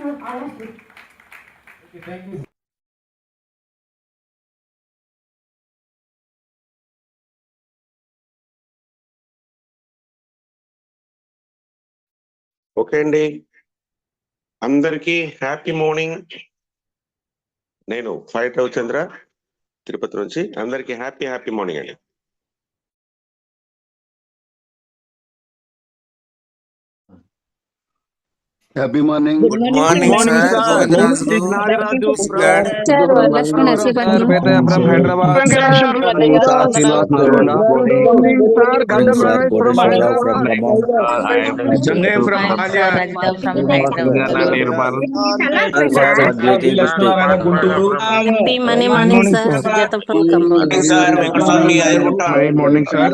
Okay అండి, అందరికీ happy morning. నేను ఫైర్ రవిచంద్ర, తిరుపతి నుంచి. అందరికీ హ్యాపీ మార్నింగ్ అండి. Happy morning. Good morning sir. Nagaraju sir Varalakshmi Narsipatnam. From Hyderabad. Jangaiah from Guntur. Happy money morning sir. Sujatha from Khammam. Sir Venkataswamy morning sir.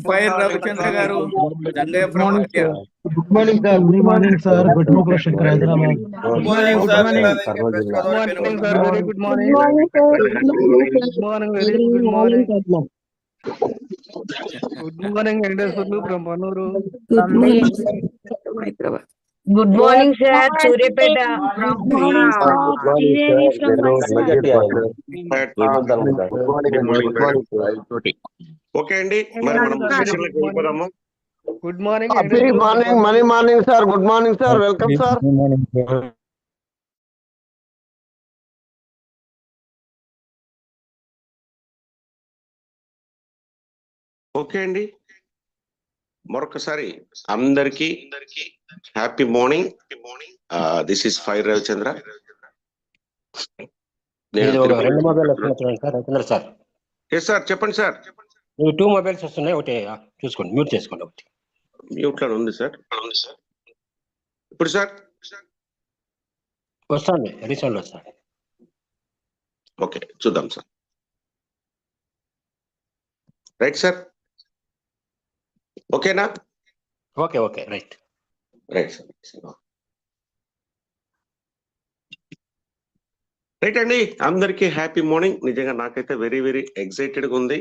ఫైర్ Ravichandra garu, Jangaiah from good morning sir. Good morning sir. Good Shankar Hyderabad. Good morning sir. Very good morning. Good morning. Very good morning. Good morning Venkateswarlu from Pannuru. Good morning sir. Suryapet. Okay అండి, మరి మనం సెషన్లోకి వెళ్ళిపోదాము. Good morning. Money morning sir. Good morning sir. Welcome sir. Okay అండి, మరొకసారి అందరికీ happy morning. This is ఫైర్ రవిచంద్ర. రెండు మొబైల్ వస్తున్నాయి sir. Ravichandra sir. Yes sir, చెప్పండి సార్. 2 మొబైల్స్ వస్తున్నాయి. ఒకటి చూసుకోండి, మ్యూట్ చేసుకోండి. ఒకటి మ్యూట్ లో ఉంది సార్. ఇప్పుడు సార్ వస్తాండి, రీసౌండ్ వస్తాండి. ఓకే, చూద్దాం సార్. రైట్ సార్, ఓకేనా? Okay right sir. రైట్ అండి, అందరికీ హ్యాపీ మార్నింగ్. నిజంగా నాకైతే వెరీ ఎక్సైటెడ్గా ఉంది.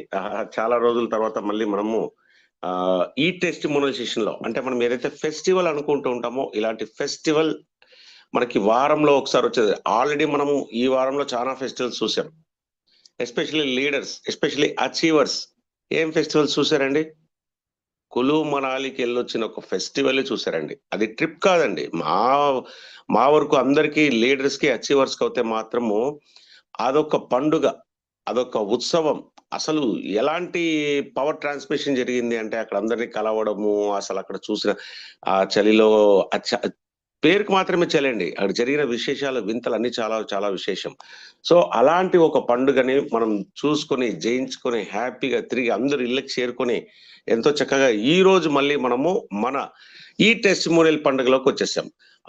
చాలా రోజుల తర్వాత మళ్ళీ మనము ఈ టెస్టిమోనియల్ సెషన్ లో, అంటే మనం ఏదైతే ఫెస్టివల్ అనుకుంటూ ఉంటామో, ఇలాంటి ఫెస్టివల్ మనకి వారంలో ఒకసారి వచ్చేది. ఆల్రెడీ మనము ఈ వారంలో చాలా ఫెస్టివల్స్ చూసాం. Especially leaders, especially achievers. ఏం ఫెస్టివల్స్ చూసారండి? కులు మనాలికి వెళ్ళొచ్చిన ఒక ఫెస్టివల్ చూసారండి. అది ట్రిప్ కాదండి. మా వరకు అందరికీ, లీడర్స్ కి, అచీవర్స్ కి అయితే మాత్రము అదొక పండుగ, అదొక ఉత్సవం. అసలు ఎలాంటి పవర్ ట్రాన్స్మిషన్ జరిగింది అంటే, అక్కడ అందరినీ కలవడము, అసలు అక్కడ చూసిన ఆ చలిలో, పేరుకి మాత్రమే చలండి, అక్కడ జరిగిన విశేషాలు, వింతలు అన్ని చాలా విశేషం. సో అలాంటి ఒక పండుగని మనం చూసుకొని, జయించుకొని, హ్యాపీగా తిరిగి అందరూ ఇళ్ళకి చేరుకొని ఎంతో చక్కగా ఈ రోజు మళ్ళీ మనము మన ఈ టెస్టిమోనియల్ పండుగలోకి వచ్చేసాం.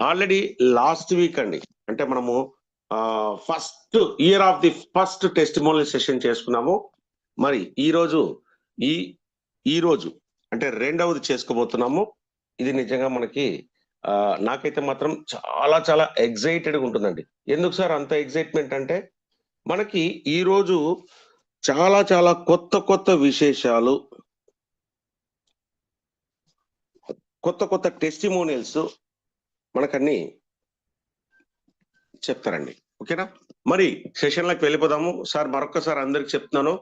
ఆల్రెడీ లాస్ట్ వీక్ అండి, అంటే మనము first year of the first testimonial session చేసుకున్నాము. మరి ఈ రోజు అంటే రెండవది చేసుకోబోతున్నాము. ఇది నిజంగా మనకి నాకైతే మాత్రం చాలా ఎగ్జైటెడ్గా ఉంటుందండి. ఎందుకు సార్ అంత ఎగ్జైట్మెంట్ అంటే, మనకి ఈ రోజు చాలా కొత్త విశేషాలు, కొత్త టెస్టిమోనియల్స్ మనకన్నీ చెప్తారండి. ఓకేనా? మరి సెషన్లోకి వెళ్ళిపోదాము. సార్ మరొకసారి అందరికి చెప్తున్నాను,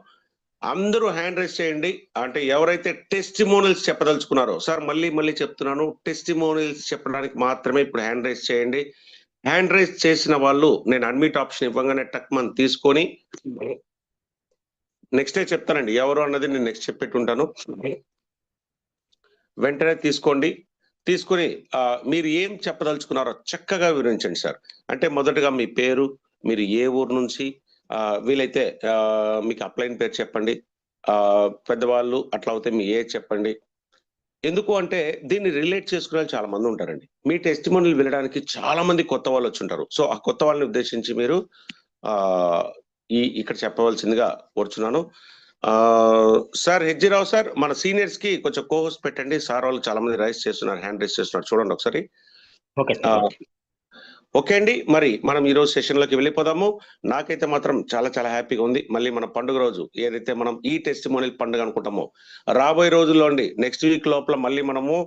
అందరూ హ్యాండ్ రైజ్ చేయండి. అంటే ఎవరైతే టెస్టిమోనియల్స్ చెప్పదలుచుకున్నారో, సార్ మళ్ళీ చెప్తున్నాను, టెస్టిమోనియల్స్ చెప్పడానికి మాత్రమే ఇప్పుడు హ్యాండ్ రైజ్ చేయండి. హ్యాండ్ రైజ్ చేసిన వాళ్ళు నేను అడ్మిట్ ఆప్షన్ ఇవ్వగానే టక్మన్ తీసుకొని నెక్స్టే చెప్తానండి ఎవరు అన్నది. నేను నెక్స్ట్ చెప్పేట్టుంటాను. వెంటనే తీసుకొని మీరు ఏం చెప్పదలుచుకున్నారో చక్కగా వివరించండి సార్. అంటే మొదటగా మీ పేరు, మీరు ఏ ఊరు నుంచి, వీలైతే మీకు అప్లైన్ పేరు చెప్పండి. పెద్దవాళ్ళు అట్లా అవుతే మీ ఏజ్ చెప్పండి. ఎందుకు అంటే దీన్ని రిలేట్ చేసుకునే వాళ్ళు చాలా మంది ఉంటారండి. మీ టెస్టిమోనియల్ వినడానికి చాలా మంది కొత్త వాళ్ళు వచ్చి ఉంటారు. సో ఆ కొత్త వాళ్ళని ఉద్దేశించి మీరు ఇక్కడ చెప్పవలసిందిగా కోరుచున్నాను. సార్ హెజ్జిరావు సార్, మన సీనియర్స్ కి కొంచెం కోహోస్ట్ పెట్టండి. సార్ వాళ్ళు చాలా మంది రైస్ చేస్తున్నారు, హ్యాండ్ రైస్ చేస్తున్నారు, చూడండి ఒకసారి. ఓకే ఆ, సార్. ఓకే అండి, మరి మనం ఈ రోజు సెషన్ లోకి వెళ్ళిపోదాము. నాకైతే మాత్రం చాలా చాలా హ్యాపీగా ఉంది. మళ్ళీ మన పండుగ రోజు ఏదైతే మనం ఈ టెస్టిమోనియల్ పండుగ అనుకుంటామో, రాబోయే రోజుల్లో అండి నెక్స్ట్ వీక్ లోపల మళ్ళీ మనము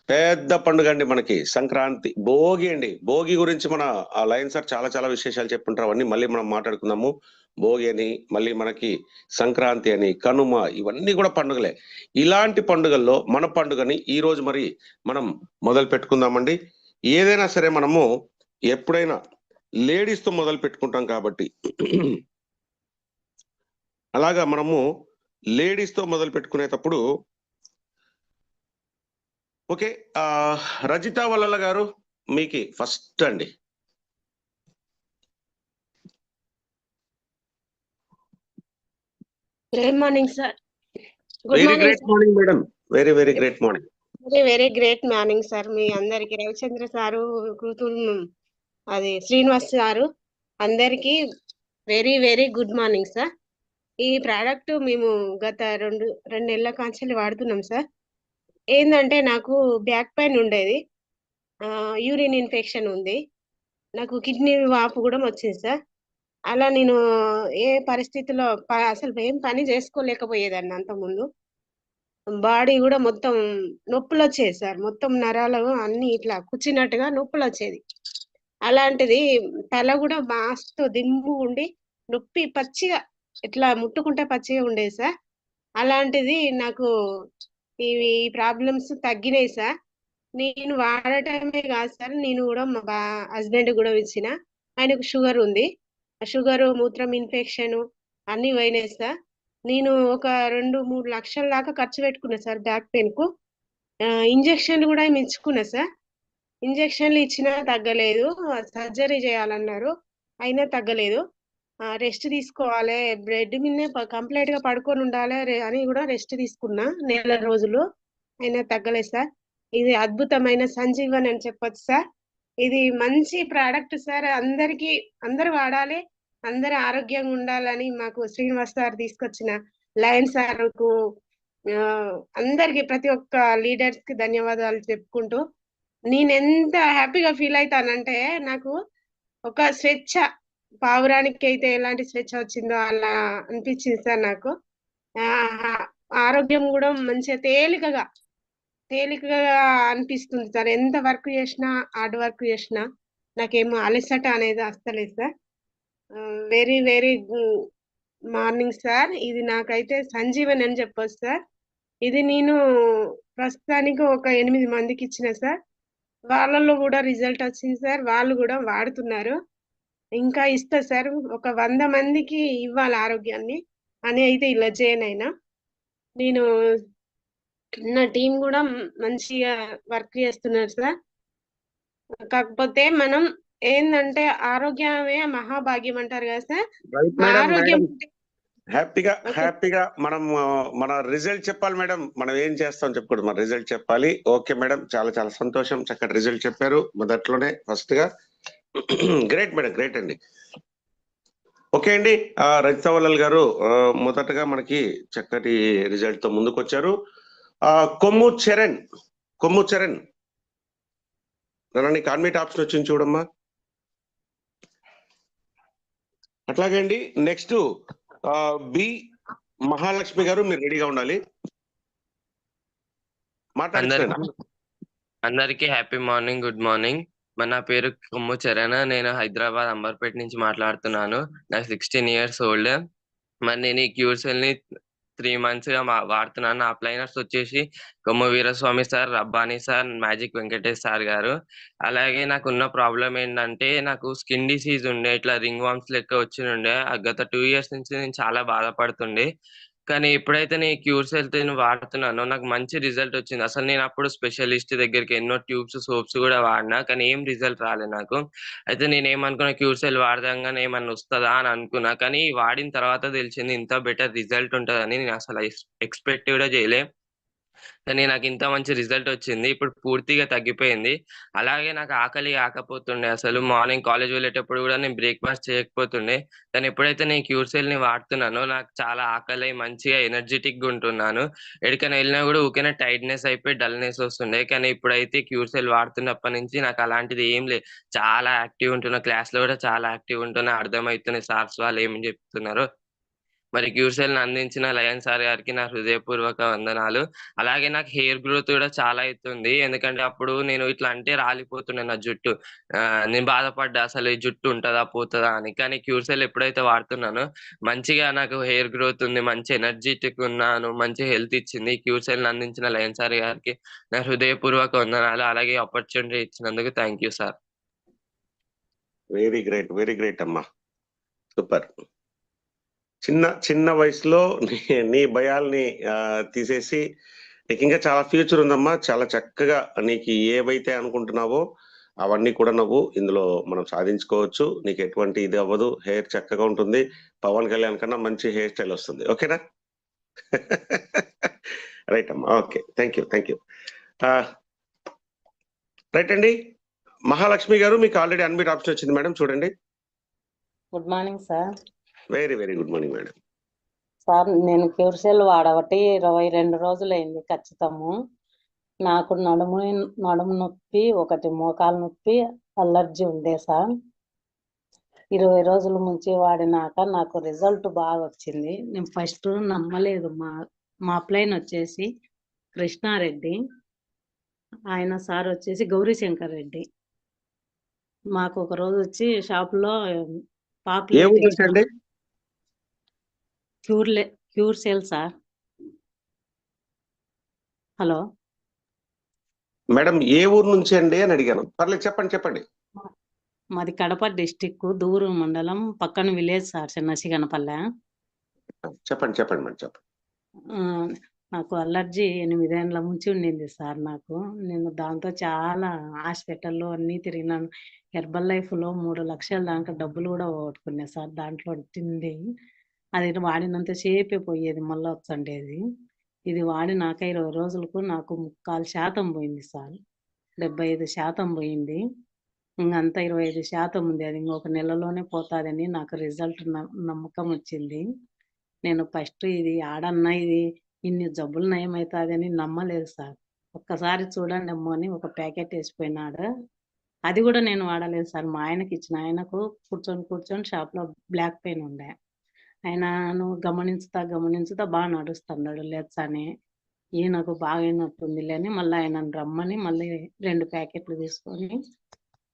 పెద్ద పండుగ అండి, మనకి సంక్రాంతి, భోగి అండి. భోగి గురించి మన ఆ లయన్ సార్ చాలా చాలా విశేషాలు చెప్పుంటారు, అవన్నీ మళ్ళీ మనం మాట్లాడుకుందాము. భోగి అని, మళ్ళీ మనకి సంక్రాంతి అని, కనుమ, ఇవన్నీ కూడా పండుగలే. ఇలాంటి పండుగల్లో మన పండుగని ఈ రోజు మరి మనం మొదలు పెట్టుకుందామండి. ఏదైనా సరే మనము ఎప్పుడైనా లేడీస్ తో మొదలు పెట్టుకుంటాం కాబట్టి అలాగా మనము లేడీస్ తో మొదలు పెట్టుకునేటప్పుడు ఓకే, రజిత వల్లల గారు మీకు ఫస్ట్ అండి. Good morning sir. Very great morning madam, very very great morning. Very great morning sir. మీ అందరికి రవిచంద్ర సారు, కూతురు అది శ్రీనివాస్ సారు, అందరికి very very good morning sir. ఈ ప్రోడక్ట్ మేము గత రెండు నెలల కాంచెల్లి వాడుతున్నాం సార్. ఏంటంటే నాకు బ్యాక్ పెయిన్ ఉండేది, యూరిన్ ఇన్ఫెక్షన్ ఉంది, నాకు కిడ్నీ వాపు కూడా వచ్చింది సార్. అలా నేను ఏ పరిస్థితిలో అసలు ఏం పని చేసుకోలేకపోయేదాన్ని అంత ముందు. బాడీ కూడా మొత్తం నొప్పులు వచ్చేది సార్, మొత్తం నరాలు అన్ని ఇట్లా కూర్చున్నట్టుగా నొప్పులు వచ్చేది. అలాంటిది తల కూడా మస్తు దిమ్ము ఉండి నొప్పి పచ్చిగా ఇట్లా ముట్టుకుంటే పచ్చిగా ఉండేది సార్. అలాంటిది నాకు ఇవి ప్రాబ్లమ్స్ తగ్గినాయి సార్. నేను వాడటమే కాదు సార్, నేను కూడా మా హస్బెండ్ కూడా ఇచ్చిన. ఆయనకు షుగర్ ఉంది, షుగర్, మూత్రం ఇన్ఫెక్షన్ అన్ని పోయినాయి సార్. నేను ఒక 2-3 లక్షల దాకా ఖర్చు పెట్టుకున్నా సార్ బ్యాక్ పెయిన్ కు. ఇంజక్షన్లు కూడా ఏమి ఇచ్చుకున్నా సార్. ఇంజక్షన్లు ఇచ్చినా తగ్గలేదు, సర్జరీ చేయాలన్నారు, అయినా తగ్గలేదు. రెస్ట్ తీసుకోవాలి, బెడ్ మీదనే కంప్లీట్ గా పడుకొని ఉండాలి అని కూడా రెస్ట్ తీసుకున్నా నెల రోజులు, అయినా తగ్గలేదు సార్. ఇది అద్భుతమైన సంజీవన్ అని చెప్పొచ్చు సార్. ఇది మంచి ప్రోడక్ట్ సార్, అందరు వాడాలి, అందరు ఆరోగ్యంగా ఉండాలని మాకు శ్రీనివాస్ సార్ తీసుకొచ్చిన, లయన్ సార్కు, అందరికి ప్రతి ఒక్క లీడర్స్ కి ధన్యవాదాలు చెప్పుకుంటూ, నేను ఎంత హ్యాపీగా ఫీల్ అవుతానంటే, నాకు ఒక స్వేచ్ఛ, పావురానికి అయితే ఎలాంటి స్వేచ్ఛ వచ్చిందో అలా అనిపించింది సార్ నాకు. ఆరోగ్యం కూడా మంచిగా తేలికగా అనిపిస్తుంది సార్. ఎంత వర్క్ చేసినా, హార్డ్ వర్క్ చేసినా నాకేమో అలసట అనేది వస్తలేదు sir. Very very morning sir. ఇది నాకైతే సంజీవన్ అని చెప్పొచ్చు సార్. ఇది నేను ప్రస్తుతానికి ఒక 8 మందికి ఇచ్చిన సార్, వాళ్ళలో కూడా రిజల్ట్ వచ్చింది సార్, వాళ్ళు కూడా వాడుతున్నారు. ఇంకా ఇస్తా సార్, ఒక 100 మందికి ఇవ్వాలి ఆరోగ్యాన్ని అని అయితే ఇలా చేయనైనా. నేను నా టీం కూడా మంచిగా వర్క్ చేస్తున్నారు సార్. కాకపోతే మనం ఏంటంటే ఆరోగ్యమే మహాభాగ్యం అంటారు కదా సార్. ఆరోగ్యం హ్యాపీగా మనం మన రిజల్ట్ చెప్పాలి మేడం. మనం ఏం చేస్తాం చెప్పకూడదు, మన రిజల్ట్ చెప్పాలి. ఓకే మేడం, చాలా చాలా సంతోషం, చక్కటి రిజల్ట్ చెప్పారు మొదట్లోనే ఫస్ట్ గా. గ్రేట్ మేడం, గ్రేట్ అండి. ఓకే అండి, రజిత వల్లల్ గారు మొదటగా మనకి చక్కటి రిజల్ట్ తో ముందుకు వచ్చారు. కొమ్ము చరణ్ నన్ను కాన్మీట్ ఆప్షన్ వచ్చింది చూడమ్మా. అట్లాగే అండి, నెక్స్ట్ బి మహాలక్ష్మి గారు, మీరు రెడీగా ఉండాలి, మాట్లాడండి. అందరికి హ్యాపీ మార్నింగ్, గుడ్ మార్నింగ్. నా పేరు కొమ్ము చరణ్, నేను హైదరాబాద్ అంబర్పేట నుంచి మాట్లాడుతున్నాను. నాకు 16 years ఓల్డ్. మరి నేను ఈ క్యూర్సెల్ ని 3 months గా వాడుతున్నాను. నా అప్లైనర్స్ వచ్చేసి Kommu Veeraswamy sir, Rabbani sir, magic Venkatesh sir garu. అలాగే నాకు ఉన్న ప్రాబ్లం ఏంటంటే, నాకు స్కిన్ డిసీజ్ ఉండే, ఇట్లా రింగ్ వామ్స్ లెక్క వచ్చి ఉండే. గత 2 years నుంచి నేను చాలా బాధపడుతుండే. కానీ ఎప్పుడైతే నేను క్యూర్సెల్ వాడుతున్నానో నాకు మంచి రిజల్ట్ వచ్చింది. అసలు నేను అప్పుడు స్పెషలిస్ట్ దగ్గరికి ఎన్నో ట్యూబ్స్, సోప్స్ కూడా వాడినా, కానీ ఏం రిజల్ట్ రాలేదు నాకు. అయితే నేను ఏమనుకున్నా, క్యూర్సెల్ వాడదాగానే ఏమన్నా వస్తుందా అని అనుకున్నా, కానీ వాడిన తర్వాత తెలిసింది ఇంత బెటర్ రిజల్ట్ ఉంటుందని. నేను అసలు ఎక్స్పెక్ట్ కూడా చేయలే. కానీ నాకు ఇంత మంచి రిజల్ట్ వచ్చింది. ఇప్పుడు పూర్తిగా తగ్గిపోయింది. అలాగే నాకు ఆకలి కాకపోతుండే. అసలు మార్నింగ్ కాలేజ్ వెళ్ళేటప్పుడు కూడా నేను బ్రేక్ఫాస్ట్ చేయకపోతుండే. కానీ ఎప్పుడైతే నేను క్యూర్సెల్ ని వాడుతున్నానో నాకు చాలా ఆకలి మంచిగా ఎనర్జెటిక్ గా ఉంటున్నాను. ఎక్కడికైనా వెళ్ళినా కూడా ఊరికే టైర్డ్నెస్ అయిపోయి డల్నెస్ వస్తుండే. కానీ ఇప్పుడైతే క్యూర్సెల్ వాడుతున్నప్పటి నుంచి నాకు అలాంటిది ఏం లేదు. చాలా యాక్టివ్ ఉంటున్నా. క్లాస్ లో కూడా చాలా యాక్టివ్ ఉంటున్నా. అర్థమవుతుంది సార్స్ వాళ్ళు ఏం చెప్తున్నారో. మరి క్యూర్సెల్ అందించిన లయన్ సార్ గారికి నా హృదయపూర్వక వందనాలు. అలాగే నాకు హెయిర్ గ్రోత్ కూడా చాలా అవుతుంది. ఎందుకంటే అప్పుడు నేను ఇట్లా అంటే రాలిపోతుండే నా జుట్టు. నేను బాధపడ్డా అసలు ఈ జుట్టు ఉంటుందా పోతుందా అని. కానీ క్యూర్సెల్ ఎప్పుడైతే వాడుతున్నానో మంచిగా నాకు హెయిర్ గ్రోత్ ఉంది, మంచి ఎనర్జెటిక్ ఉన్నాను, మంచి హెల్త్ ఇచ్చింది. క్యూర్సెల్ అందించిన లయన్ సార్ గారికి నా హృదయపూర్వక వందనాలు. అలాగే ఆపర్చునిటీ ఇచ్చినందుకు thank you sir. Very great అమ్మా, సూపర్. చిన్న వయసులో నీ భయాల్ని తీసేసి నీకు ఇంకా చాలా ఫ్యూచర్ ఉందమ్మా. చాలా చక్కగా నీకు ఏవైతే అనుకుంటున్నావో అవన్నీ కూడా నువ్వు ఇందులో మనం సాధించుకోవచ్చు. నీకు ఎటువంటి ఇది అవ్వదు. హెయిర్ చక్కగా ఉంటుంది. పవన్ కళ్యాణ్ కన్నా మంచి హెయిర్ స్టైల్ వస్తుంది. ఓకేనా? రైట్ అమ్మా, ఓకే, థ్యాంక్ యూ. రైట్ అండి, మహాలక్ష్మి గారు మీకు ఆల్రెడీ అన్మ్యూట్ ఆప్షన్ వచ్చింది మేడం, చూడండి. Good morning sir. Very good morning madam. Sir నేను క్యూర్సెల్ వాడబట్టి 22 రోజులైంది ఖచ్చితము. నాకు నడుము నొప్పి, ఒకటి మోకాలు నొప్పి, అలర్జీ ఉండే సార్. 20 రోజుల నుంచి వాడినాక నాకు రిజల్ట్ బాగా వచ్చింది. నేను ఫస్ట్ నమ్మలేదు. మా అప్లైన్ వచ్చేసి కృష్ణారెడ్డి, ఆయన సార్ వచ్చేసి గౌరీశంకర్ రెడ్డి. మాకు ఒక రోజు వచ్చి షాపులో క్యూర్సెల్ సార్. హలో మేడం, ఏ ఊరు నుంచి అండి అని అడిగాను. పర్లేదు, చెప్పండి. మాది కడప డిస్టిక్, దూరు మండలం, పక్కన విలేజ్ సార్, చిన్నసిగనపల్లె. చెప్పండి మేడం. నాకు అలర్జీ 8 ఏళ్ళ నుంచి ఉండింది సార్. నేను దాంతో చాలా హాస్పిటల్లో అన్నీ తిరిగినాను. హెర్బల్ లైఫ్లో 3 లక్షల దాకా డబ్బులు కూడా పోగొట్టుకున్నా సార్. దాంట్లో తిండి అది వాడినంత సేపే పోయేది, మళ్ళీ వచ్చండేది. ఇది వాడినాక 20 రోజులకు నాకు 3/4% పోయింది సార్. 75% పోయింది. ఇంకంతా 25% ఉంది. అది ఇంకొక నెలలోనే పోతాదని నాకు రిజల్ట్ నమ్మకం వచ్చింది. నేను ఫస్ట్ ఇది ఆడన్నా ఇది ఇన్ని జబ్బులు నయమవుతాదని నమ్మలేదు సార్. ఒక్కసారి చూడండి అమ్మో అని ఒక ప్యాకెట్ వేసిపోయినాడు. అది కూడా నేను వాడలేదు సార్. మా ఆయనకి ఇచ్చిన. ఆయనకు కూర్చొని షాప్లో బ్లాక్ పెయిన్ ఉండే. ఆయనను గమనించుతా బాగా నడుస్తున్నాడు లేచానే. ఈయనకు బాగైనట్టుంది అని మళ్ళీ ఆయనను రమ్మని మళ్ళీ 2 ప్యాకెట్లు తీసుకొని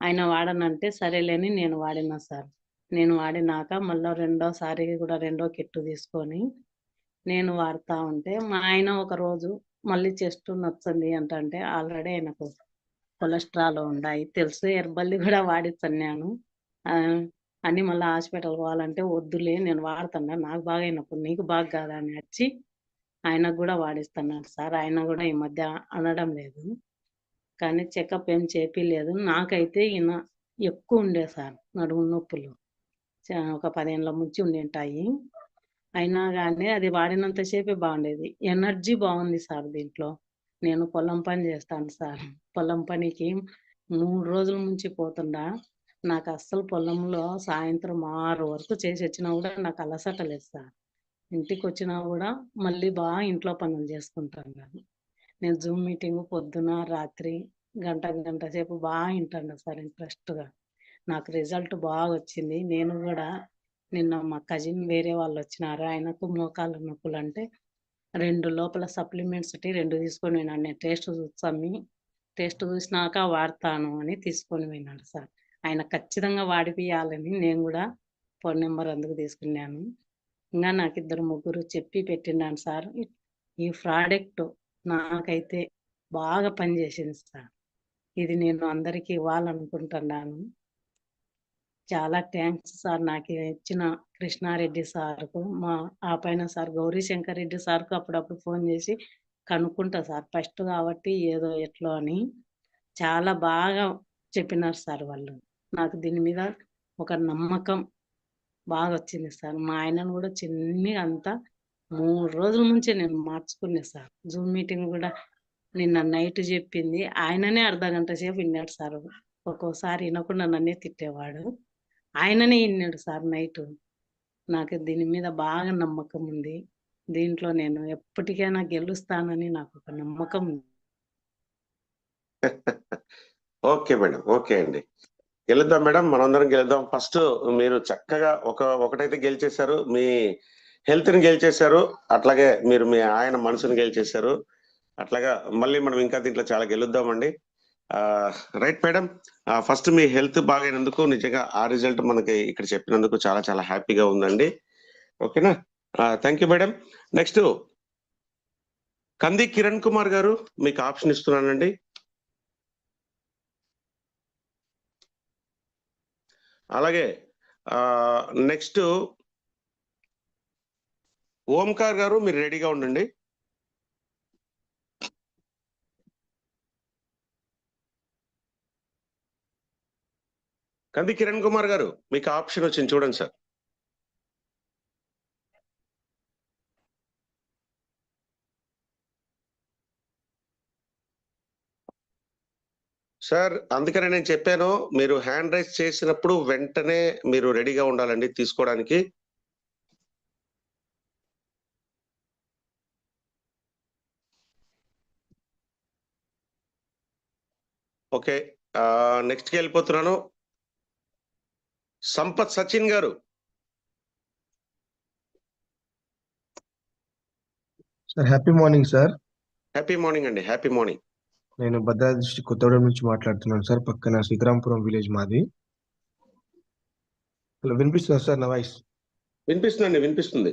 ఆయన వాడనంటే సరేలేని నేను వాడినా సార్. నేను వాడినాక మళ్ళీ రెండోసారి కూడా 2వ కిట్టు తీసుకొని నేను వాడుతూ ఉంటే మా ఆయన ఒక రోజు మళ్ళీ చెస్ట్ నచ్చింది అంటే ఆల్రెడీ ఆయనకు కొలెస్ట్రాల్ ఉన్నాయి తెలుసు, ఎర్బల్లి కూడా వాడిస్తున్నాను అని మళ్ళీ హాస్పిటల్ పోవాలంటే వద్దులే నేను వాడుతున్నా, నాకు బాగైనప్పుడు నీకు బాగా కాదా అని వచ్చి ఆయనకు కూడా వాడిస్తున్నాడు సార్. ఆయన కూడా ఈ మధ్య అనడం లేదు, కానీ చెకప్ ఏం చేపిలేదు. నాకైతే ఈయన ఎక్కువ ఉండే సార్ నడుము నొప్పులు, ఒక 10 ఏళ్ళ నుంచి ఉండేంటాయి. అయినా కానీ అది వాడినంతసేపే బాగుండేది. ఎనర్జీ బాగుంది సార్ దీంట్లో. నేను పొలం పని చేస్తాను సార్. పొలం పనికి 3 రోజుల నుంచి పోతుండా. నాకు అస్సలు పొలంలో సాయంత్రం 6 వరకు చేసి వచ్చినా కూడా నాకు అలసట లేదు సార్. ఇంటికి వచ్చినా కూడా మళ్ళీ బాగా ఇంట్లో పనులు చేసుకుంటాను. నేను జూమ్ మీటింగ్ పొద్దున రాత్రి గంట సేపు బాగా వింటాను సార్ ఇంట్రెస్ట్గా. నాకు రిజల్ట్ బాగా వచ్చింది. నేను కూడా నిన్న మా కజిన్ వేరే వాళ్ళు వచ్చినారు, ఆయనకు మోకాళ్ళ నొప్పులు అంటే 2 లోపల సప్లిమెంట్స్ 2 తీసుకొని పోయినాడు. నేను టేస్ట్ చూసినాక వాడతాను అని తీసుకొని పోయినాడు సార్. ఆయన ఖచ్చితంగా వాడిపియాలని నేను కూడా ఫోన్ నెంబర్ అందుకు తీసుకున్నాను. ఇంకా నాకు 2-3 చెప్పి పెట్టినాను సార్. ఈ ప్రోడక్ట్ నాకైతే బాగా పనిచేసింది సార్. ఇది నేను అందరికీ ఇవ్వాలనుకుంటున్నాను. చాలా థ్యాంక్స్ సార్. నాకు ఇచ్చిన కృష్ణారెడ్డి సార్కు, ఆ పైన సార్ గౌరీశంకర్ రెడ్డి సార్కు అప్పుడప్పుడు ఫోన్ చేసి కనుక్కుంటా సార్. ఫస్ట్ కాబట్టి ఏదో ఎట్లో అని చాలా బాగా చెప్పినారు సార్ వాళ్ళు. నాకు దీని మీద ఒక నమ్మకం బాగా వచ్చింది సార్. మా ఆయనను కూడా చిన్నగా అంతా 3 రోజుల నుంచి నేను మార్చుకున్నా సార్. జూమ్ మీటింగ్ కూడా నిన్న నైట్ చెప్పింది. ఆయననే అర్ధగంట సేపు విన్నాడు సార్. ఒక్కోసారి వినకుండా నన్నే తిట్టేవాడు. ఆయననే విన్నాడు సార్ నైట్. నాకు దీని మీద బాగా నమ్మకం ఉంది. దీంట్లో నేను ఎప్పటికైనా గెలుస్తానని నాకు ఒక నమ్మకం ఉంది. ఓకే మేడం, ఓకే అండి, గెలుద్దాం మేడం, మనందరం గెలుద్దాం. ఫస్ట్ మీరు చక్కగా ఒకటైతే గెలిచేశారు, మీ హెల్త్ ని గెలిచేశారు, అట్లాగే మీరు మీ ఆయన మనసుని గెలిచేశారు. అట్లాగా మళ్ళీ మనం ఇంకా దీంట్లో చాలా గెలుద్దామండి. రైట్ మేడం, ఫస్ట్ మీ హెల్త్ బాగైనందుకు నిజంగా ఆ రిజల్ట్ మనకి ఇక్కడ చెప్పినందుకు చాలా చాలా హ్యాపీగా ఉందండి. ఓకేనా, థ్యాంక్ యూ మేడం. నెక్స్ట్ కంది కిరణ్ కుమార్ గారు, మీకు ఆప్షన్ ఇస్తున్నానండి. అలాగే నెక్స్ట్ ఓంకార్ గారు, మీరు రెడీగా ఉండండి. కంది కిరణ్ కుమార్ గారు, మీకు ఆప్షన్ వచ్చింది, చూడండి సార్. సార్ అందుకనే నేను చెప్పాను, మీరు హ్యాండ్ రైజ్ చేసినప్పుడు వెంటనే మీరు రెడీగా ఉండాలండి తీసుకోవడానికి. ఓకే, నెక్స్ట్కి వెళ్ళిపోతున్నాను. సంపత్ సచిన్ గారు. Sir happy morning sir. Happy morning అండి, హ్యాపీ మార్నింగ్. నేను భద్రాద్రి డిస్ట్రిక్ట్ కొత్తగూడెం నుంచి మాట్లాడుతున్నాను సార్. పక్కన సీతారాంపురం విలేజ్ మాది. హలో, వినిపిస్తుందా సార్ నా వాయిస్? వినిపిస్తుందండి, వినిపిస్తుంది.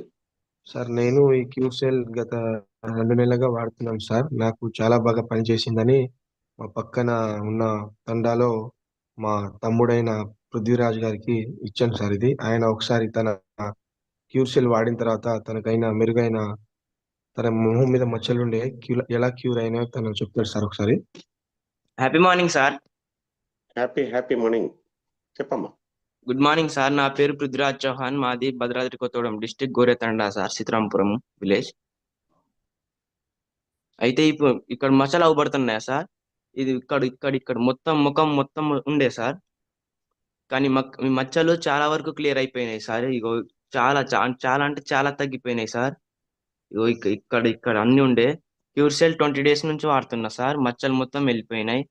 సార్ నేను ఈ క్యూసెల్ గత 2 నెలలుగా వాడుతున్నాను సార్. నాకు చాలా బాగా పనిచేసిందని మా పక్కన ఉన్న తండాలో మా తమ్ముడైన పృథ్వీరాజ్ గారికి ఇచ్చాను సార్. ఇది ఆయన ఒకసారి తన క్యూసెల్ వాడిన తర్వాత తనకైనా మెరుగైన, తన మొహం మీద మచ్చలుండే ఎలా క్యూర్ అయినా తను చెప్తాడు సార్ ఒకసారి. Happy morning sir. Happy morning, చెప్పమ్మా. గుడ్ మార్నింగ్ సార్, నా పేరు పృథ్వీరాజ్ చౌహాన్, మాది Bhadradri Kothagudem district Goretanda sir, Sitarampuram village. అయితే ఇప్పుడు ఇక్కడ మచ్చలు అవబడుతున్నాయా సార్? ఇది ఇక్కడ మొత్తం ముఖం మొత్తం ఉండే సార్, కానీ మచ్చలు చాలా వరకు క్లియర్ అయిపోయినాయి సార్. ఇగో చాలా అంటే చాలా తగ్గిపోయినాయి సార్. ఇగో ఇక్కడ అన్ని ఉండే క్యూర్సెల్ 20 days నుంచి వాడుతున్నా సార్. మచ్చలు మొత్తం వెళ్ళిపోయినాయి.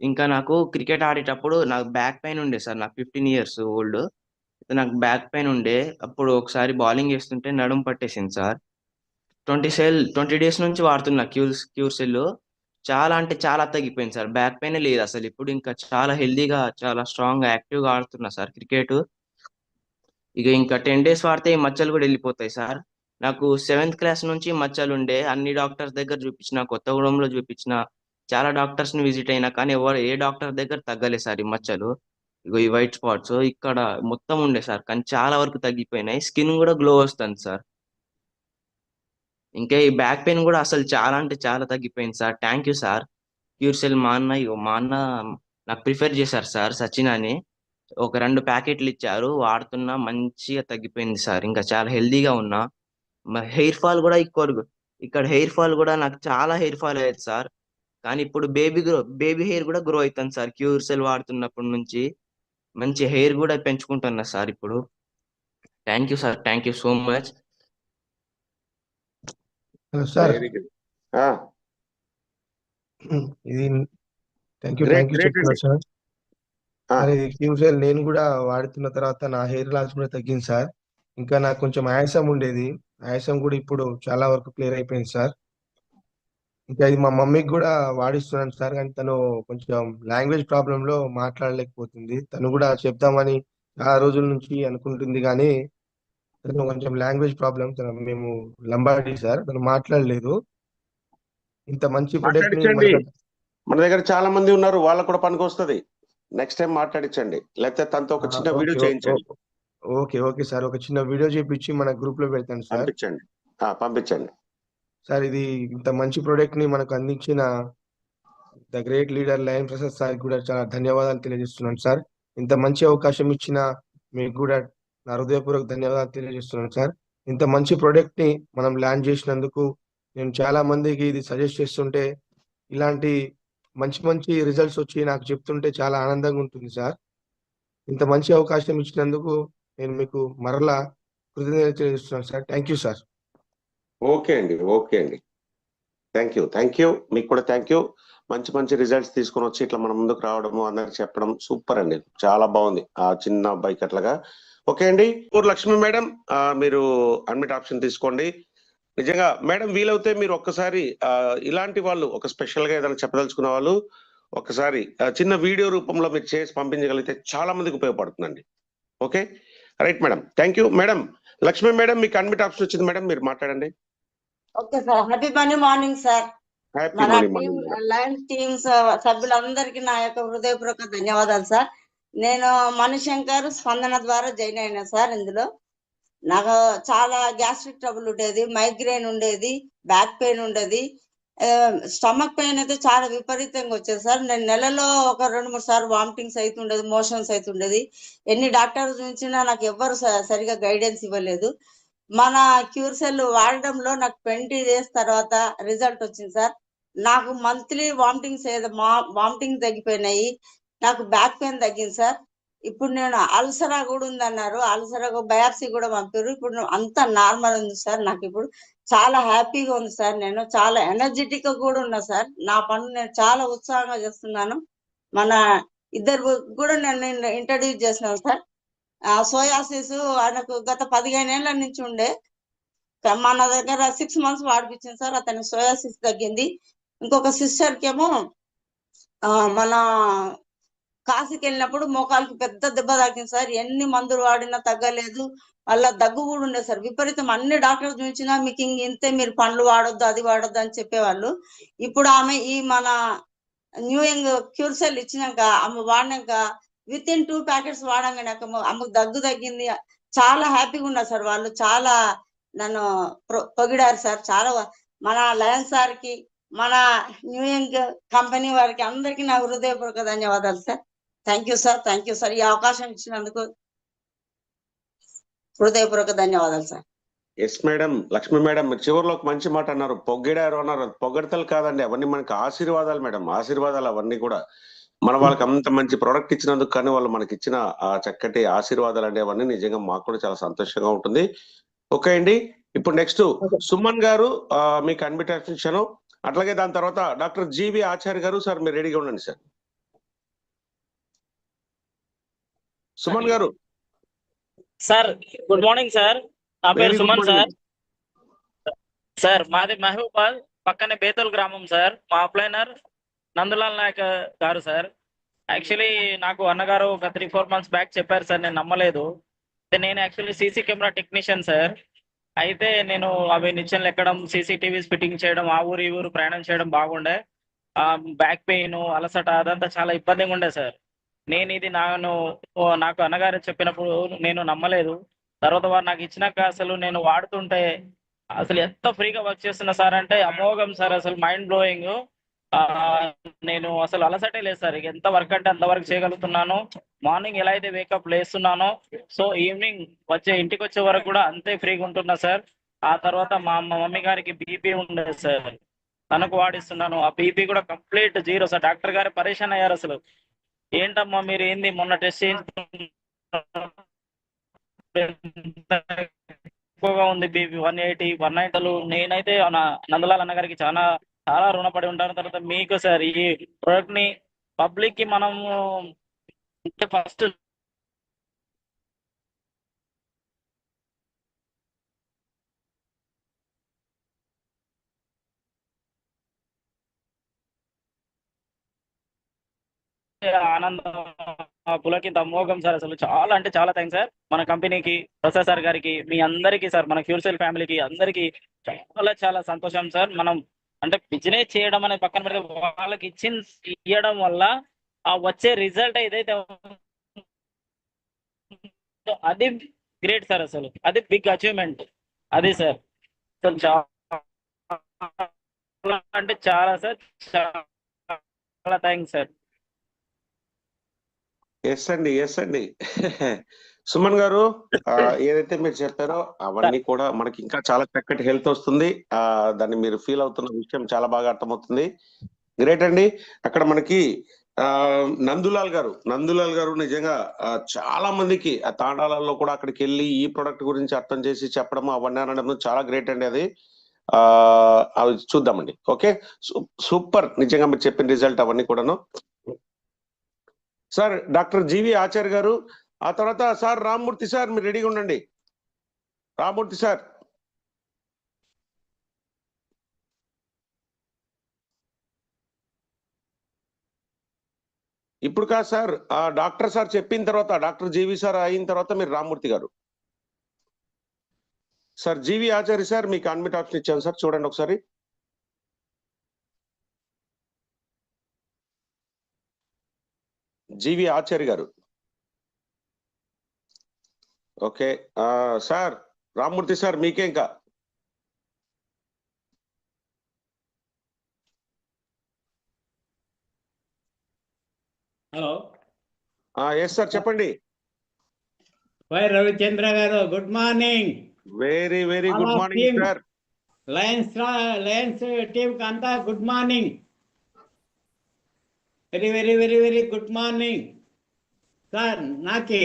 ఇంకా నాకు క్రికెట్ ఆడేటప్పుడు నాకు బ్యాక్ పెయిన్ ఉండే సార్. నాకు 15 years ఓల్డ్. నాకు బ్యాక్ పెయిన్ ఉండే, అప్పుడు ఒకసారి బౌలింగ్ చేస్తుంటే నడుము పట్టేసింది సార్. 20 days నుంచి వాడుతున్నా క్యూర్సెల్. చాలా అంటే చాలా తగ్గిపోయింది సార్. బ్యాక్ పెయిన్ లేదు అసలు. ఇప్పుడు ఇంకా చాలా హెల్దీగా, చాలా స్ట్రాంగ్ యాక్టివ్గా ఆడుతున్నా సార్ క్రికెట్. ఇక ఇంకా 10 days వాడితే ఈ మచ్చలు కూడా వెళ్ళిపోతాయి సార్. నాకు 7th class నుంచి మచ్చలు ఉండే, అన్ని డాక్టర్స్ దగ్గర చూపించిన, కొత్తగూడెంలో చూపించిన, చాలా డాక్టర్స్ ని విజిట్ అయినా కానీ ఏ డాక్టర్ దగ్గర తగ్గలేదు సార్ ఈ మచ్చలు. ఇగో ఈ వైట్ స్పాట్స్ ఇక్కడ మొత్తం ఉండే సార్, కానీ చాలా వరకు తగ్గిపోయినాయి. స్కిన్ కూడా గ్లో వస్తుంది సార్. ఇంకా ఈ బ్యాక్ పెయిన్ కూడా అసలు చాలా అంటే చాలా తగ్గిపోయింది సార్. Thank you sir. క్యూర్సెల్ మా అన్న నాకు ప్రిఫర్ చేశారు సార్, సచిన్ అని. ఒక 2 ప్యాకెట్లు ఇచ్చారు, వాడుతున్నా, మంచిగా తగ్గిపోయింది సార్. ఇంకా చాలా హెల్దీగా ఉన్నా. హెయిర్ ఫాల్ కూడా ఇక్కడ హెయిర్ ఫాల్ కూడా నాకు చాలా హెయిర్ ఫాల్ అయ్యేది సార్. కానీ ఇప్పుడు బేబీ హెయిర్ కూడా గ్రో అవుతుంది సార్. క్యూర్సెల్ వాడుతున్నప్పటి నుంచి మంచి హెయిర్ కూడా పెంచుకుంటున్నా సార్ ఇప్పుడు. Thank you sir, thank you so much. Hello sir, very good. ఇది థ్యాంక్ యూ Great, great చెప్తున్నా అండి. సార్. ఆ, సార్ ఇది క్యూసెల్ నేను కూడా వాడుతున్న తర్వాత నా హెయిర్ లాస్ కూడా తగ్గింది సార్. ఇంకా నాకు కొంచెం ఆయాసం ఉండేది, ఆయాసం కూడా ఇప్పుడు చాలా వరకు క్లియర్ అయిపోయింది సార్. ఇంకా ఇది మా మమ్మీకి కూడా వాడిస్తున్నాను సార్, కానీ తను కొంచెం లాంగ్వేజ్ ప్రాబ్లంలో మాట్లాడలేకపోతుంది. తను కూడా చెప్దామని చాలా రోజుల నుంచి అనుకుంటుంది, కానీ తను కొంచెం లాంగ్వేజ్ ప్రాబ్లం. మేము లంబాడి సార్, తను మాట్లాడలేదు. ఇంత మంచి ప్రొడక్ట్ ని మాట్లాడించండి. మన దగ్గర చాలా మంది ఉన్నారు, వాళ్ళకు కూడా పనికి వస్తుంది. నెక్స్ట్ టైం మాట్లాడించండి, లేకపోతే తనతో ఒక చిన్న వీడియో చేయించండి. ఓకే సార్, ఒక చిన్న వీడియో చేపించి మన గ్రూప్ లో పెడతాను సార్. పంపించండి సార్. ఇది ఇంత మంచి ప్రోడక్ట్ ని మనకు అందించిన the great leader lion Prasad sir కూడా చాలా ధన్యవాదాలు తెలియజేస్తున్నాను సార్. ఇంత మంచి అవకాశం ఇచ్చిన మీకు కూడా నా హృదయపూర్వక ధన్యవాదాలు తెలియజేస్తున్నాను సార్. ఇంత మంచి ప్రోడక్ట్ ని మనం లాంచ్ చేసినందుకు నేను చాలా మందికి ఇది సజెస్ట్ చేస్తుంటే ఇలాంటి మంచి మంచి రిజల్ట్స్ వచ్చి నాకు చెప్తుంటే చాలా ఆనందంగా ఉంటుంది సార్. ఇంత మంచి అవకాశం ఇచ్చినందుకు నేను మీకు మరలా కృతజ్ఞతలు తెలుస్తున్నాను sir. Thank you sir. Okay అండి, ఓకే అండి. Thank you. మీకు కూడా థ్యాంక్ యూ. మంచి మంచి రిజల్ట్స్ తీసుకొని వచ్చి ఇట్లా మన ముందుకు రావడము, అందరికి చెప్పడం సూపర్ అండి. చాలా బాగుంది ఆ చిన్న బైక్ అట్లాగా. ఓకే అండి. లక్ష్మి మేడం, మీరు అడ్మిట్ ఆప్షన్ తీసుకోండి. నిజంగా మేడం వీలవుతే మీరు ఒక్కసారి ఇలాంటి వాళ్ళు ఒక స్పెషల్ గా ఏదైనా చెప్పదలుచుకున్న వాళ్ళు ఒకసారి చిన్న వీడియో రూపంలో మీరు చేసి పంపించగలిగితే చాలా మందికి ఉపయోగపడుతుందండి. Okay, right madam. Thank you madam. Lakshmi madam, మీకు అడ్మిట్ ఆప్షన్ వచ్చింది మేడం, మీరు మాట్లాడండి. Okay sir. Happy morning sir. Happy మన morning team madam. Lions teams సభ్యులందరికీ నా యొక్క హృదయపూర్వక ధన్యవాదాలు సార్. నేను మణిశంకర్ స్పందన ద్వారా జాయిన్ అయినా సార్. ఇందులో నాకు చాలా గ్యాస్ట్రిక్ ట్రబుల్ ఉండేది, మైగ్రేన్ ఉండేది, బ్యాక్ పెయిన్ ఉండేది, స్టమక్ పెయిన్ అయితే చాలా విపరీతంగా వచ్చేది సార్. నేను నెలలో ఒక 2-3 సార్లు వామిటింగ్స్ అవుతుండేది, మోషన్స్ అవుతుండేది. ఎన్ని డాక్టర్స్ చూసినా నాకు ఎవ్వరు సరిగా గైడెన్స్ ఇవ్వలేదు. మన క్యూర్ సెల్ వాడడంలో నాకు 20 days తర్వాత రిజల్ట్ వచ్చింది సార్. నాకు మంత్లీ వామిటింగ్ తగ్గిపోయినాయి, నాకు బ్యాక్ పెయిన్ తగ్గింది సార్. ఇప్పుడు నేను అల్సరా కూడా ఉందన్నారు, అల్సరా బయాప్సీ కూడా పంపారు. ఇప్పుడు అంతా నార్మల్ ఉంది సార్. నాకు ఇప్పుడు చాలా హ్యాపీగా ఉంది సార్. నేను చాలా ఎనర్జెటిక్ గా కూడా ఉన్నా సార్. నా పనులు నేను చాలా ఉత్సాహంగా చేస్తున్నాను. మన ఇద్దరు కూడా నేను ఇంట్రడ్యూస్ చేసినాను సార్. సోయాసిస్ ఆయనకు గత 15 ఏళ్ల నుంచి ఉండే, మన దగ్గర 6 months వాడిపించింది సార్. అతని సోయాసిస్ తగ్గింది. ఇంకొక సిస్టర్ కేమో మన కాశీకి వెళ్ళినప్పుడు మోకాలకు పెద్ద దెబ్బ తాకింది సార్. ఎన్ని మందులు వాడినా తగ్గలేదు. వాళ్ళ దగ్గు కూడా ఉండేది సార్ విపరీతం. అన్ని డాక్టర్స్ చూసినా మీకు ఇంతే, మీరు పండ్లు వాడొద్దు, అది వాడొద్దు అని చెప్పేవాళ్ళు. ఇప్పుడు ఆమె ఈ మన న్యూయింగ్ క్యూర్ సెల్ ఇచ్చినాక ఆమె వాడినాక విత్-ఇన్ 2 ప్యాకెట్స్ వాడంగానే ఆమెకు దగ్గు తగ్గింది. చాలా హ్యాపీగా ఉన్నారు సార్. వాళ్ళు చాలా నన్ను పొగిడారు సార్. చాలా మన లయన్స్ సార్కి, మన న్యూయింగ్ కంపెనీ వారికి అందరికీ నా హృదయపూర్వక ధన్యవాదాలు sir. Thank you sir. Thank you sir. ఈ అవకాశం ఇచ్చినందుకు హృదయపూర్వక ధన్యవాదాలు sir. Yes madam. Lakshmi madam, మీరు చివరిలో ఒక మంచి మాట అన్నారు, పొగిడారు అన్నారు. పొగడతలు కాదండి, అవన్నీ మనకి ఆశీర్వాదాలు మేడం, ఆశీర్వాదాలు అవన్నీ కూడా. మన వాళ్ళకి అంత మంచి ప్రోడక్ట్ ఇచ్చినందుకు కానీ వాళ్ళు మనకి ఇచ్చిన ఆ చక్కటి ఆశీర్వాదాలు అంటే అవన్నీ నిజంగా మాకు కూడా చాలా సంతోషంగా ఉంటుంది. ఓకే అండి. ఇప్పుడు నెక్స్ట్ సుమన్ గారు, మీకు అడ్మిట్ ఇచ్చాను. అట్లాగే దాని తర్వాత డాక్టర్ జీవి ఆచార్య గారు. సార్ మీరు రెడీగా ఉండండి సార్. సుమన్ గారు. Sir good morning sir. నా పేరు సుమన్ సార్. సార్ మాది మహబూబాద్ పక్కనే బేతల్ గ్రామం సార్. మా అప్లైనర్ నందలాల్ నాయక్ గారు సార్. యాక్చువల్లీ నాకు అన్నగారు ఒక 3-4 months బ్యాక్ చెప్పారు సార్, నేను నమ్మలేదు. నేను actually CC camera technician sir. అయితే నేను అవి నిచ్చెనలు ఎక్కడం, సీసీటీవీస్ ఫిట్టింగ్ చేయడం, ఆ ఊరు ఈ ఊరు ప్రయాణం చేయడం బాగుండే. బ్యాక్ పెయిన్, అలసట అదంతా చాలా ఇబ్బందిగా ఉండే సార్. నేను ఇది నాకు అన్నగారు చెప్పినప్పుడు నేను నమ్మలేదు. తర్వాత వారు నాకు ఇచ్చినాక అసలు నేను వాడుతుంటే అసలు ఎంత ఫ్రీగా వర్క్ చేస్తున్నా సార్ అంటే అమోఘం సార్. అసలు మైండ్ బ్లోయింగ్. నేను అసలు అలసటే లేదు సార్. ఎంత వర్క్ అంటే అంత వర్క్ చేయగలుగుతున్నాను. మార్నింగ్ ఎలా అయితే వేకప్ లేస్తున్నానో, సో ఈవినింగ్ ఇంటికి వచ్చే వరకు కూడా అంతే ఫ్రీగా ఉంటున్నా సార్. ఆ తర్వాత మా మమ్మీ గారికి బీపీ ఉండేది సార్, తనకు వాడిస్తున్నాను. ఆ బీపీ కూడా కంప్లీట్ 0 సార్. డాక్టర్ గారు పరేషాన్ అయ్యారు. అసలు ఏంటమ్మా మీరు ఏంది మొన్న టెస్ట్ ఎక్కువగా ఉంది, బీపీ 180, 190. నేనైతే నందలాల్ అన్న గారికి చాలా చాలా రుణపడి ఉంటాను. తర్వాత మీకు సార్, ఈ ప్రోడక్ట్ ని పబ్లిక్ కి మనము ఫస్ట్ ఆనందం పులకింత అమోఘం సార్. అసలు చాలా అంటే చాలా థ్యాంక్స్ సార్. మన కంపెనీకి, ప్రసాద్ సార్ గారికి, మీ అందరికీ సార్, మన క్యూర్సెల్ ఫ్యామిలీకి అందరికీ చాలా చాలా సంతోషం సార్. మనం అంటే బిజినెస్ చేయడం అనేది పక్కన పెడితే వాళ్ళకి ఇవ్వడం వల్ల ఆ వచ్చే రిజల్ట్ ఏదైతే అది గ్రేట్ సార్. అసలు అది బిగ్ అచీవ్మెంట్ అది సార్. అసలు చాలా అంటే చాలా సార్, చాలా థ్యాంక్స్ సార్. ఎస్ అండి. సుమన్ గారు ఏదైతే మీరు చెప్పారో అవన్నీ కూడా మనకి ఇంకా చాలా చక్కటి హెల్త్ వస్తుంది. దాన్ని మీరు ఫీల్ అవుతున్న విషయం చాలా బాగా అర్థమవుతుంది. గ్రేట్ అండి. అక్కడ మనకి నందులాల్ గారు నిజంగా చాలా మందికి ఆ తాండాలలో కూడా అక్కడికి వెళ్ళి ఈ ప్రొడక్ట్ గురించి అర్థం చేసి చెప్పడం అవన్నీ అనడం చాలా గ్రేట్ అండి. అది అవి చూద్దామండి. Okay, super. నిజంగా మీరు చెప్పిన రిజల్ట్ అవన్నీ కూడాను. సార్ డాక్టర్ జీవి ఆచార్య గారు, ఆ తర్వాత సార్ రామ్మూర్తి సార్, మీరు రెడీగా ఉండండి. రామ్మూర్తి సార్. ఇప్పుడు కాదు సార్, ఆ డాక్టర్ సార్ చెప్పిన తర్వాత, డాక్టర్ జీవి సార్ అయిన తర్వాత మీరు రామ్మూర్తి గారు. సార్ జీవి ఆచార్య సార్, మీకు అన్మిట్ ఆప్షన్ ఇచ్చాను సార్, చూడండి ఒకసారి. జీవి ఆచార్య గారు. ఓకే సార్, రామ్మూర్తి సార్ మీకే ఇంకా. హలో, ఎస్ సార్ చెప్పండి. వై రవిచంద్ర గారు, good morning. Very very good morning sir. Lions team కి అంతా good morning. Very very very very good morning sir. నాకు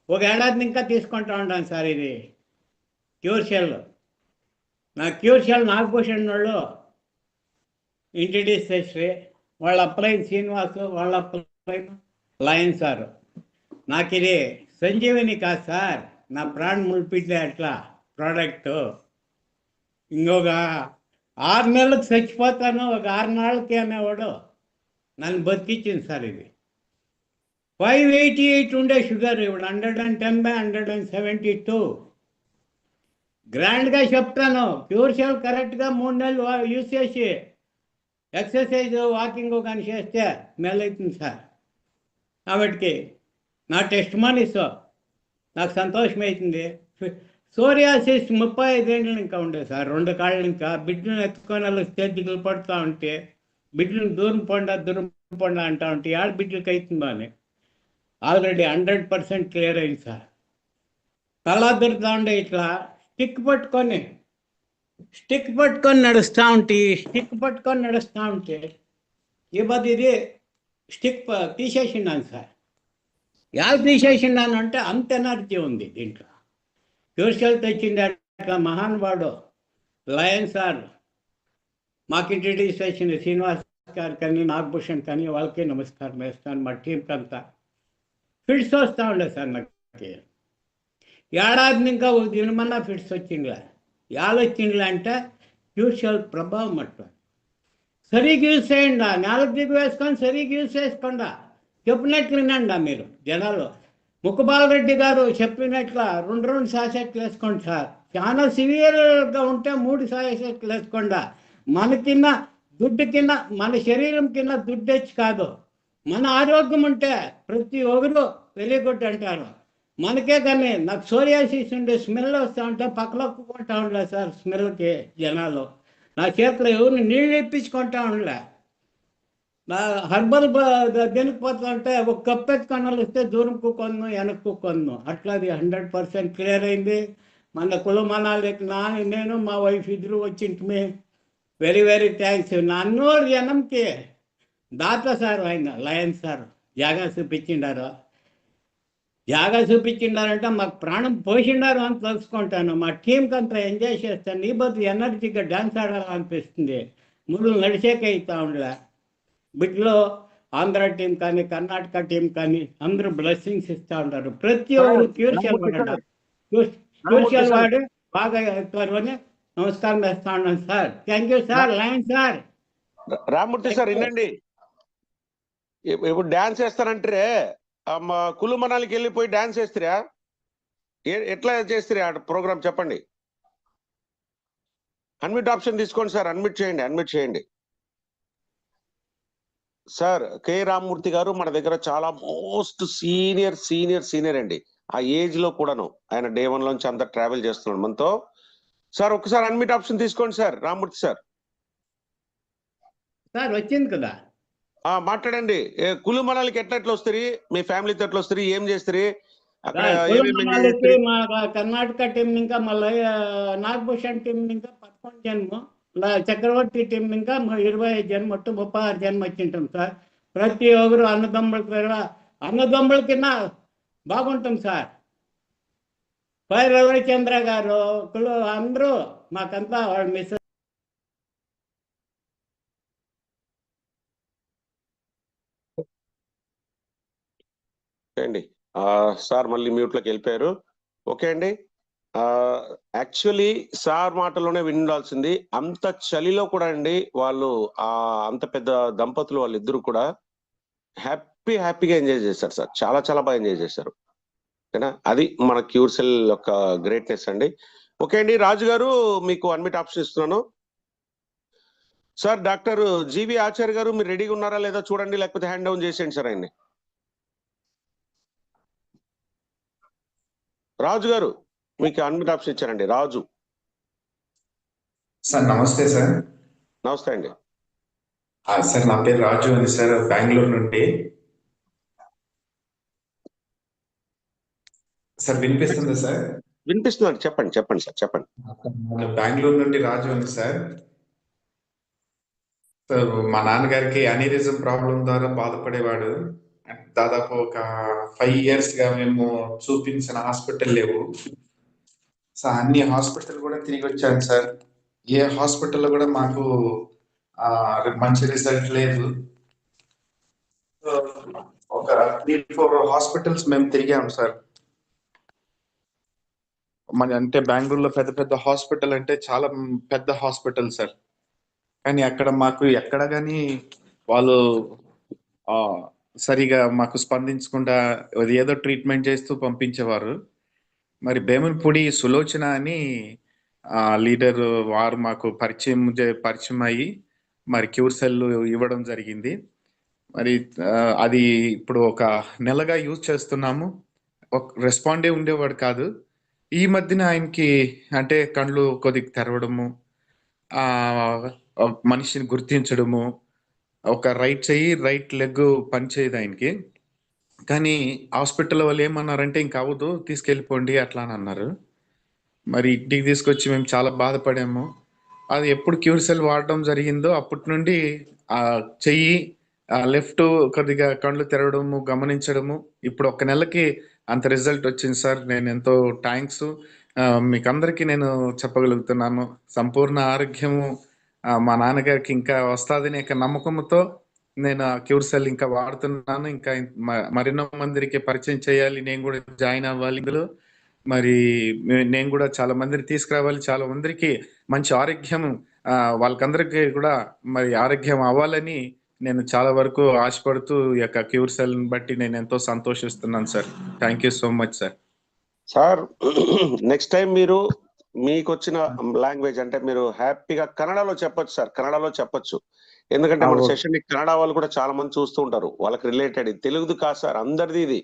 ఒక ఏడాది ఇంకా తీసుకుంటా ఉంటాను సార్ ఇది క్యూర్ షెల్. నా క్యూర్ షెల్ నాగభూషణ్ వాళ్ళు ఇంట్రడ్యూస్ చేసి, వాళ్ళ అప్లైన్ శ్రీనివాస్, వాళ్ళ అప్లైన్ లయన్ సార్. నాకు ఇది సంజీవని కాదు సార్, నా ప్రాణం ముడిపిట్లే అట్లా ప్రోడక్ట్. ఇంకొక 6 నెలలకు చచ్చిపోతాను, ఒక 6 నెలలకి అనేవాడు నన్ను బతికించింది సార్. ఇది 588 ఉండే షుగర్, ఇప్పుడు 110/172. గ్రాండ్గా చెప్తాను, ప్యూర్ షెల్ కరెక్ట్గా 3 నెలలు యూజ్ చేసి ఎక్సర్సైజ్ వాకింగ్ కానీ చేస్తే మేలవుతుంది సార్. కాబట్టి నా టెస్ట్ మనీస్ నాకు సంతోషమవుతుంది. సోరియాసిస్ 35 ఏళ్ళు ఇంకా ఉండే సార్, 2 కాళ్ళు. ఇంకా బిడ్డను ఎత్తుకొని వస్తే దిగులు పడుతూ ఉంటే, బిడ్డను దూరం పొండా అంటా ఉంటే, ఆడ బిడ్డలకి అవుతుందో అని ఆల్రెడీ 100% క్లియర్ అయింది సార్. తల దొరుకుతూ ఉండే, ఇట్లా స్టిక్ పట్టుకొని నడుస్తూ ఉంటే ఈ బది ఇది స్టిక్ తీసేసిండాను సార్. ఎలా తీసేసిండాను అంటే అంత ఎనర్జీ ఉంది దీంట్లో. ప్యూర్షెల్ తెచ్చింది అట్లా మహానుభావుడు లయన్ సార్ మాకు ఇంట్రడ్యూస్ చేసింది. శ్రీనివాస్ గారు కానీ, నాగభూషణ్ కానీ, వాళ్ళకి నమస్కారం వేస్తాను. మా టీంకి అంతా ఫిట్స్ వస్తూ ఉండే సార్. నాకు ఏడాది ఇంకా దినమన్నా ఫిట్స్ వచ్చిందిలే. వచ్చిందిలే అంటే ప్యూర్షెల్ ప్రభావం అట్లా. సరిగ్గా యూజ్ చేయండి, నేలకు దిగు వేసుకొని సరిగ్గా యూజ్ చేసుకోండి. చెప్పినట్లు వినండి మీరు జనాలు. ముక్కుబాలరెడ్డి గారు చెప్పినట్ల 2 సాసెట్లు వేసుకోండి సార్. చాలా సివియర్గా ఉంటే 3 సాసెట్లు వేసుకోండి. మన కింద దుడ్డు కింద, మన శరీరం కింద దుడ్డు తెచ్చి కాదు, మన ఆరోగ్యం ఉంటే ప్రతి ఒక్కరు వెరీ గుడ్ అంటారు. మనకే కానీ నాకు సోరియాసిస్ ఉండే స్మెల్ వస్తూ ఉంటే పక్కలొక్కుంటా ఉండలే సార్. స్మెల్కి జనాలు నా చేతిలో ఎవరిని నీళ్ళు ఇప్పించుకుంటా ఉండలే. నా హర్బల్ దెనికిపోతా ఉంటే ఒక కప్పు ఎత్తుకొని వస్తే దూరం కూకొందు, వెనక్కి కూకొందు. అట్లా అది 100% క్లియర్ అయింది. మన కులమనాలకి నేను మా వైఫ్ ఇద్దరు వచ్చింటిమి. Very very thanks. నా అన్నోడు జనంకి దాత సార్ ఆయన లయన్ సార్ జాగా చూపించిండారంటే మాకు ప్రాణం పోసిండారు అని తెలుసుకుంటాను. మా టీంకి అంతా ఎంజాయ్ చేస్తాను. నీ బదులు ఎనర్జీగా డ్యాన్స్ ఆడాలనిపిస్తుంది. ముందు నడిచేక అవుతా ఉండలే. బిడ్డలో ఆంధ్ర టీం కానీ, కర్ణాటక టీం కానీ అందరూ బ్లెస్సింగ్స్ ఇస్తూ ఉంటారు. ప్రతి ఒక్కరు క్యూర్షెల్ వాడు బాగా అవుతారు అని నమస్కారం వేస్తా ఉన్నాను sir. Thank you sir. Lion sir. Rammurthy sir వినండి, ఇప్పుడు డాన్స్ చేస్తానంటే కులు మనాలికి వెళ్ళిపోయి డాన్స్ చేస్తారా? ఎట్లా చేస్తారా ప్రోగ్రామ్ చెప్పండి. అన్మిట్ ఆప్షన్ తీసుకోండి సార్, అన్మిట్ చేయండి. సార్ కె రామ్మూర్తి గారు మన దగ్గర చాలా మోస్ట్ సీనియర్ అండి. ఆ ఏజ్ లో కూడాను ఆయన day 1 లోంచి అంతా ట్రావెల్ చేస్తున్నాడు మనతో. సార్ ఒకసారి అన్మిట్ ఆప్షన్ తీసుకోండి సార్. రామ్మూర్తి సార్ వచ్చింది కదా, మాట్లాడండి. కులు మనాలికి ఎట్లా వస్తారు, మీ ఫ్యామిలీతో ఎట్లా వస్తారు, ఏం చేస్తారు, అక్కడ సార్ ఏమేమి ఎంజాయ్ కులమనాలకి చేస్తారు? మా కర్ణాటక టీం ఇంకా మళ్ళీ నాగభూషణ్ టీం ఇంకా 11 జన్మ చక్రవర్తి టీం ఇంకా 25 జన్మ మొత్తం 36 జన్మ వచ్చింటాం సార్. ప్రతి ఒక్కరు అన్నదమ్ముల కింద బాగుంటాం సార్. పై రవిచంద్ర గారు అందరూ మాకంతా వాళ్ళు మిస్ అండి. సార్ మళ్ళీ మ్యూట్లోకి వెళ్ళిపోయారు. ఓకే అండి. యాక్చువల్లీ సార్ మాటలోనే వినాల్సింది. అంత చలిలో కూడా అండి వాళ్ళు అంత పెద్ద దంపతులు వాళ్ళిద్దరు కూడా హ్యాపీగా ఎంజాయ్ చేశారు సార్. చాలా చాలా బాగా ఎంజాయ్ చేశారు. ఓకేనా? అది మన క్యూర్సెల్ యొక్క గ్రేట్నెస్ అండి. ఓకే అండి, రాజు గారు మీకు అన్మిట్ ఆప్షన్ ఇస్తున్నాను. సార్ డాక్టర్ జీవి ఆచార్య గారు మీరు రెడీగా ఉన్నారా లేదా చూడండి, లేకపోతే హ్యాండ్ డౌన్ చేసేయండి సార్ ఆయన్ని. రాజు గారు మీకు అన్మిట్ ఆప్షన్ ఇచ్చారండి. రాజు సార్ నమస్తే సార్. నమస్తే అండి. సార్ నా పేరు రాజు అని సార్, బెంగళూరు నుండి. సార్ వినిపిస్తుందా సార్? వినిపిస్తుందండి, చెప్పండి సార్ చెప్పండి. బెంగళూరు నుండి రాజు అని సార్. మా నాన్నగారికి అనీరిజం ప్రాబ్లం ద్వారా బాధపడేవాడు. దాదాపు ఒక 5 years గా మేము చూపించిన హాస్పిటల్ లేవు. సో అన్ని హాస్పిటల్ కూడా తిరిగి వచ్చాను సార్. ఏ హాస్పిటల్లో కూడా మాకు మంచి రిజల్ట్ లేదు. ఒక 3-4 హాస్పిటల్స్ మేము తిరిగాం సార్. అంటే బెంగళూరులో పెద్ద హాస్పిటల్ అంటే చాలా పెద్ద హాస్పిటల్ సార్. కానీ అక్కడ మాకు ఎక్కడ కానీ వాళ్ళు సరిగా మాకు స్పందించకుండా ఏదో ట్రీట్మెంట్ చేస్తూ పంపించేవారు. మరి బేమన్పూడి సులోచన అని లీడర్ వారు మాకు పరిచయం అయ్యి మరి క్యూర్సెల్ ఇవ్వడం జరిగింది. మరి అది ఇప్పుడు ఒక నెలగా యూజ్ చేస్తున్నాము. రెస్పాండే ఉండేవాడు కాదు. ఈ మధ్యన ఆయనకి అంటే కళ్ళు కొద్దిగా తెరవడము, మనిషిని గుర్తించడము, ఒక రైట్ లెగ్ పనిచేయదు ఆయనకి. కానీ హాస్పిటల్ వాళ్ళు ఏమన్నారంటే ఇంకా అవ్వదు, తీసుకెళ్ళిపోండి అట్లా అని అన్నారు. మరి ఇంటికి తీసుకొచ్చి మేము చాలా బాధపడాము. అది ఎప్పుడు క్యూర్సెల్ వాడడం జరిగిందో అప్పటి నుండి చెయ్యి లెఫ్ట్ కొద్దిగా కళ్ళు తెరవడము, గమనించడము, ఇప్పుడు 1 నెలకి అంత రిజల్ట్ వచ్చింది సార్. నేను ఎంతో థ్యాంక్స్. మీకు అందరికీ నేను చెప్పగలుగుతున్నాను, సంపూర్ణ ఆరోగ్యము మా నాన్నగారికి ఇంకా వస్తుందని నమ్మకంతో నేను క్యూర్సెల్ ఇంకా వాడుతున్నాను. ఇంకా మరెన్నో మందికి పరిచయం చేయాలి, నేను కూడా జాయిన్ అవ్వాలి ఇందులో. మరి నేను కూడా చాలా మందిని తీసుకురావాలి, చాలా మందికి మంచి ఆరోగ్యం వాళ్ళకందరికీ కూడా మరి ఆరోగ్యం అవ్వాలని నేను చాలా వరకు ఆశపడుతూ ఈ యొక్క క్యూర్సెల్ బట్టి నేను ఎంతో సంతోషిస్తున్నాను sir. Thank you so much sir. Sir next time మీరు మీకు వచ్చిన లాంగ్వేజ్ అంటే మీరు హ్యాపీగా కన్నడలో చెప్పొచ్చు సార్. కన్నడలో చెప్పొచ్చు, ఎందుకంటే మన సెషన్ ని కన్నడ వాళ్ళు కూడా చాలా మంది చూస్తూ ఉంటారు. వాళ్ళకి రిలేటెడ్ తెలుగుది కాదు సార్, అందరిది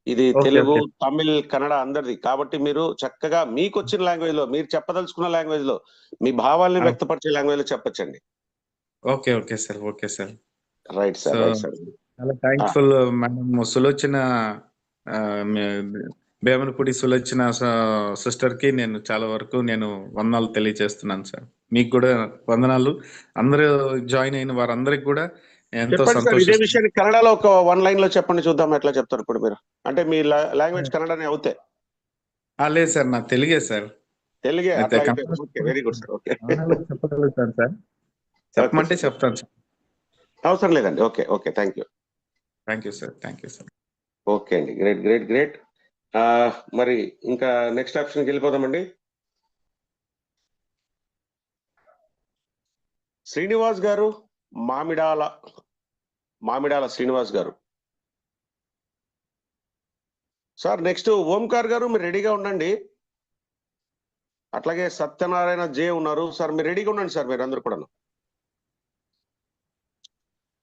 ఇది తెలుగు, తమిళ్, కన్నడ అందరిది. కాబట్టి మీరు చక్కగా మీకు వచ్చిన లాంగ్వేజ్ లో, మీరు చెప్పదలుచుకున్న లాంగ్వేజ్ లో, మీ భావాల్ని వ్యక్తపరిచే లాంగ్వేజ్ లో చెప్పొచ్చండి. Okay sir. Right sir. చాలా thankful madam Sulochana, Bemanapudi Sulochana sister కి నేను చాలా వరకు నేను వందనాలు తెలియజేస్తున్నాను సార్. మీకు కూడా వందనాలు. అందరూ జాయిన్ అయిన వారందరికి కూడా ఎంతో సంతోషం. ఇదే విషయాన్ని కన్నడలో ఒక 1 line లో చెప్పండి, చూద్దాం ఎట్లా చెప్తారు ఇప్పుడు మీరు. అంటే మీ లాంగ్వేజ్ కన్నడనే అవుతే? లేదు సార్, నా తెలుగే సార్. తెలుగే? Very good sir. ఓకే, చెప్పగలుగుతాను సార్. చెప్పమంటే చెప్తాను సార్. అవసరం లేదండి. Okay thank you sir. Okay అండి, గ్రేట్. మరి ఇంకా నెక్స్ట్ ఆప్షన్కి వెళ్ళిపోదామండి. శ్రీనివాస్ గారు, మామిడాల శ్రీనివాస్ గారు. సార్ నెక్స్ట్ ఓంకార్ గారు, మీరు రెడీగా ఉండండి. అట్లాగే సత్యనారాయణ జే ఉన్నారు సార్, మీరు రెడీగా ఉండండి సార్. మీరు అందరు కూడా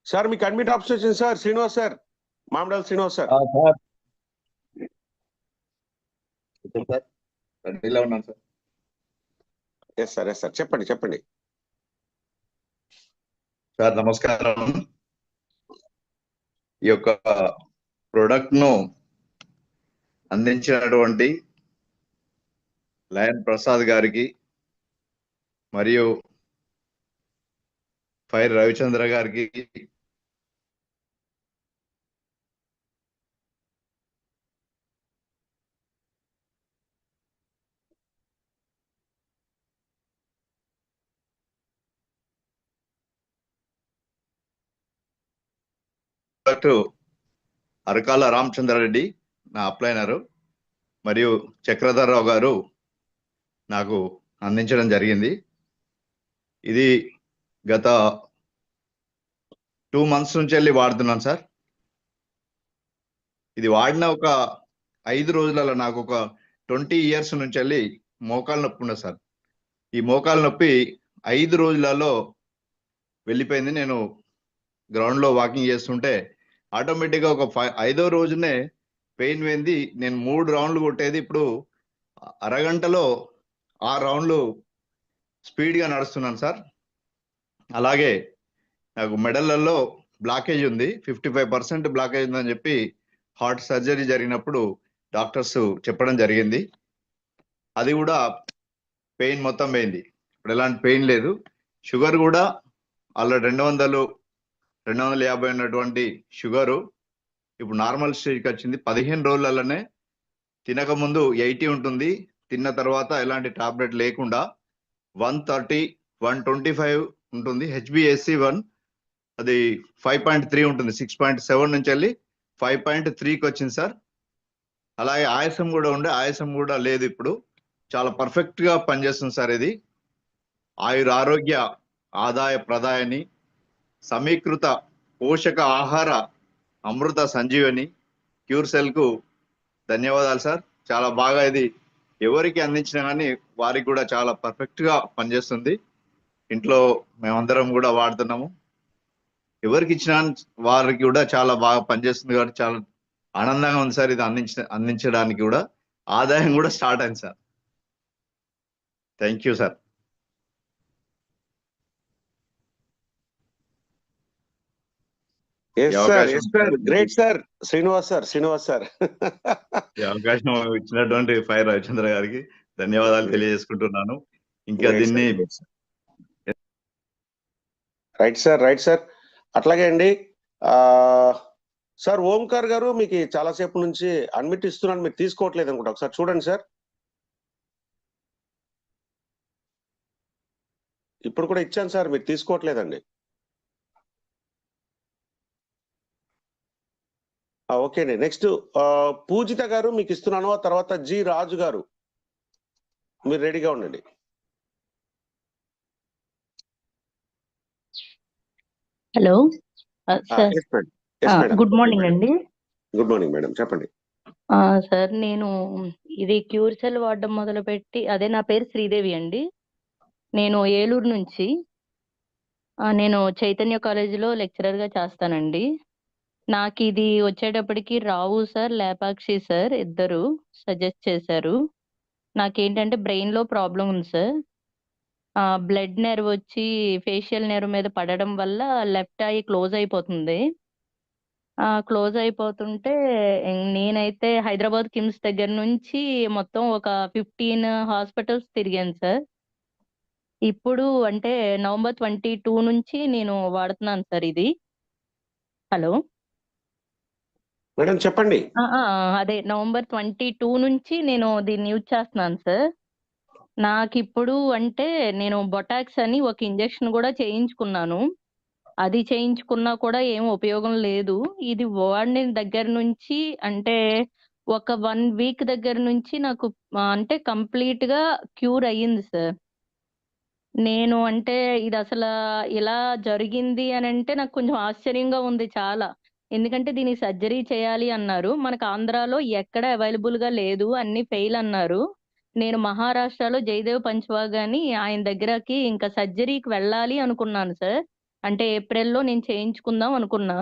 సార్ మీకు అడ్మిట్ ఆప్షన్ వచ్చింది sir. Srinivas sir, Mamidala Srinivas sir. Yes sir చెప్పండి. సార్ నమస్కారం. ఈ యొక్క ప్రోడక్ట్ ను అందించినటువంటి లయన్ ప్రసాద్ గారికి మరియు ఫైర్ రవిచంద్ర గారికి అరకాల రామచంద్రారెడ్డి నా అప్లైనరు మరియు చక్రధర్రావు గారు నాకు అందించడం జరిగింది. ఇది గత 2 months నుంచి వెళ్ళి వాడుతున్నాను సార్. ఇది వాడిన ఒక 5 రోజులలో నాకు ఒక 20 years నుంచి వెళ్ళి మోకాలు నొప్పి ఉండదు సార్. ఈ మోకాలు నొప్పి 5 రోజులలో వెళ్ళిపోయింది. నేను గ్రౌండ్లో వాకింగ్ చేస్తుంటే ఆటోమేటిక్గా ఒక 5వ రోజునే పెయిన్ పోయింది. నేను 3 రౌండ్లు కొట్టేది ఇప్పుడు అరగంటలో 6 రౌండ్లు స్పీడ్గా నడుస్తున్నాను సార్. అలాగే నాకు మెడలలో బ్లాకేజ్ ఉంది, 55% బ్లాకేజ్ ఉందని చెప్పి హార్ట్ సర్జరీ జరిగినప్పుడు డాక్టర్స్ చెప్పడం జరిగింది. అది కూడా పెయిన్ మొత్తం పోయింది. ఇప్పుడు ఎలాంటి పెయిన్ లేదు. షుగర్ కూడా ఆల్రెడీ 200-250 ఉన్నటువంటి షుగరు ఇప్పుడు నార్మల్ స్టేజ్కి వచ్చింది. 15 రోజులలోనే తినక ముందు 80 ఉంటుంది, తిన్న తర్వాత ఎలాంటి టాబ్లెట్ లేకుండా 130-125 ఉంటుంది. HbA1C అది 5.3 ఉంటుంది, 6.7 నుంచి వెళ్ళి 5.3కి వచ్చింది సార్. అలాగే ఆయాసం కూడా ఉండే, ఆయాసం కూడా లేదు. ఇప్పుడు చాలా పర్ఫెక్ట్గా పనిచేస్తుంది సార్. ఇది ఆరోగ్య ఆదాయ ప్రదాయని సమీకృత పోషక ఆహార అమృత సంజీవని క్యూర్ సెల్కు ధన్యవాదాలు సార్. చాలా బాగా ఇది ఎవరికి అందించినా కానీ వారికి కూడా చాలా పర్ఫెక్ట్గా పనిచేస్తుంది. ఇంట్లో మేమందరం కూడా వాడుతున్నాము. ఎవరికి ఇచ్చినా వారికి కూడా చాలా బాగా పనిచేస్తుంది కాబట్టి చాలా ఆనందంగా ఉంది సార్. ఇది అందించడానికి కూడా ఆదాయం కూడా స్టార్ట్ అయింది sir. Thank you sir. Great sir. Srinivas sir ఈ అవకాశం ఇచ్చినటువంటి ఫైర్ రవిచంద్ర గారికి ధన్యవాదాలు తెలియజేసుకుంటున్నాను. ఇంకా దీన్ని రైట్ సార్. అట్లాగే అండి సార్ ఓంకార్ గారు మీకు చాలాసేపు నుంచి అడ్మిట్ ఇస్తున్నాను, మీరు తీసుకోవట్లేదు అనుకుంటా. ఒకసారి చూడండి సార్. ఇప్పుడు కూడా ఇచ్చాను సార్, మీరు తీసుకోవట్లేదండి. ఓకే అండి. నెక్స్ట్ పూజిత గారు మీకు ఇస్తున్నాను. ఆ తర్వాత జి రాజు గారు మీరు రెడీగా ఉండండి. హలో సార్, గుడ్ మార్నింగ్ అండి. గుడ్ మార్నింగ్ మేడం, చెప్పండి. సార్, నేను ఇది క్యూర్ సెల్ వాడడం మొదలుపెట్టి, అదే నా పేరు శ్రీదేవి అండి. నేను ఏలూరు నుంచి, నేను చైతన్య కాలేజీలో లెక్చరర్గా చేస్తానండి. నాకు ఇది వచ్చేటప్పటికి రావు సార్, లేపాక్షి సార్ ఇద్దరు సజెస్ట్ చేశారు. నాకేంటంటే బ్రెయిన్లో ప్రాబ్లం ఉంది సార్. బ్లడ్ నెర్వ్ వచ్చి ఫేషియల్ నెర్వ్ మీద పడడం వల్ల లెఫ్ట్ ఐ క్లోజ్ అయిపోతుంది. క్లోజ్ అయిపోతుంటే నేనైతే హైదరాబాద్ కిమ్స్ దగ్గర నుంచి మొత్తం ఒక 15 హాస్పిటల్స్ తిరిగాను సార్. ఇప్పుడు అంటే నవంబర్ 22 నుంచి నేను వాడుతున్నాను సార్ ఇది. హలో మేడం చెప్పండి. అదే నవంబర్ 22 నుంచి నేను దీన్ని యూజ్ చేస్తున్నాను సార్. నాకు ఇప్పుడు అంటే నేను బొటాక్స్ అని ఒక ఇంజెక్షన్ కూడా చేయించుకున్నాను. అది చేయించుకున్నా కూడా ఏం ఉపయోగం లేదు. ఇది వాడిన దగ్గర నుంచి అంటే ఒక 1 week దగ్గర నుంచి నాకు అంటే కంప్లీట్ గా క్యూర్ అయ్యింది సార్. నేను అంటే ఇది అసలు ఇలా జరిగింది అని అంటే నాకు కొంచెం ఆశ్చర్యంగా ఉంది చాలా. ఎందుకంటే దీనికి సర్జరీ చేయాలి అన్నారు. మనకు ఆంధ్రాలో ఎక్కడ అవైలబుల్ గా లేదు, అన్ని ఫెయిల్ అన్నారు. నేను మహారాష్ట్రలో జయదేవ్ పంచ్వాగ్ అని ఆయన దగ్గరకి ఇంకా సర్జరీకి వెళ్ళాలి అనుకున్నాను సార్. అంటే ఏప్రిల్లో నేను చేయించుకుందాం అనుకున్నా.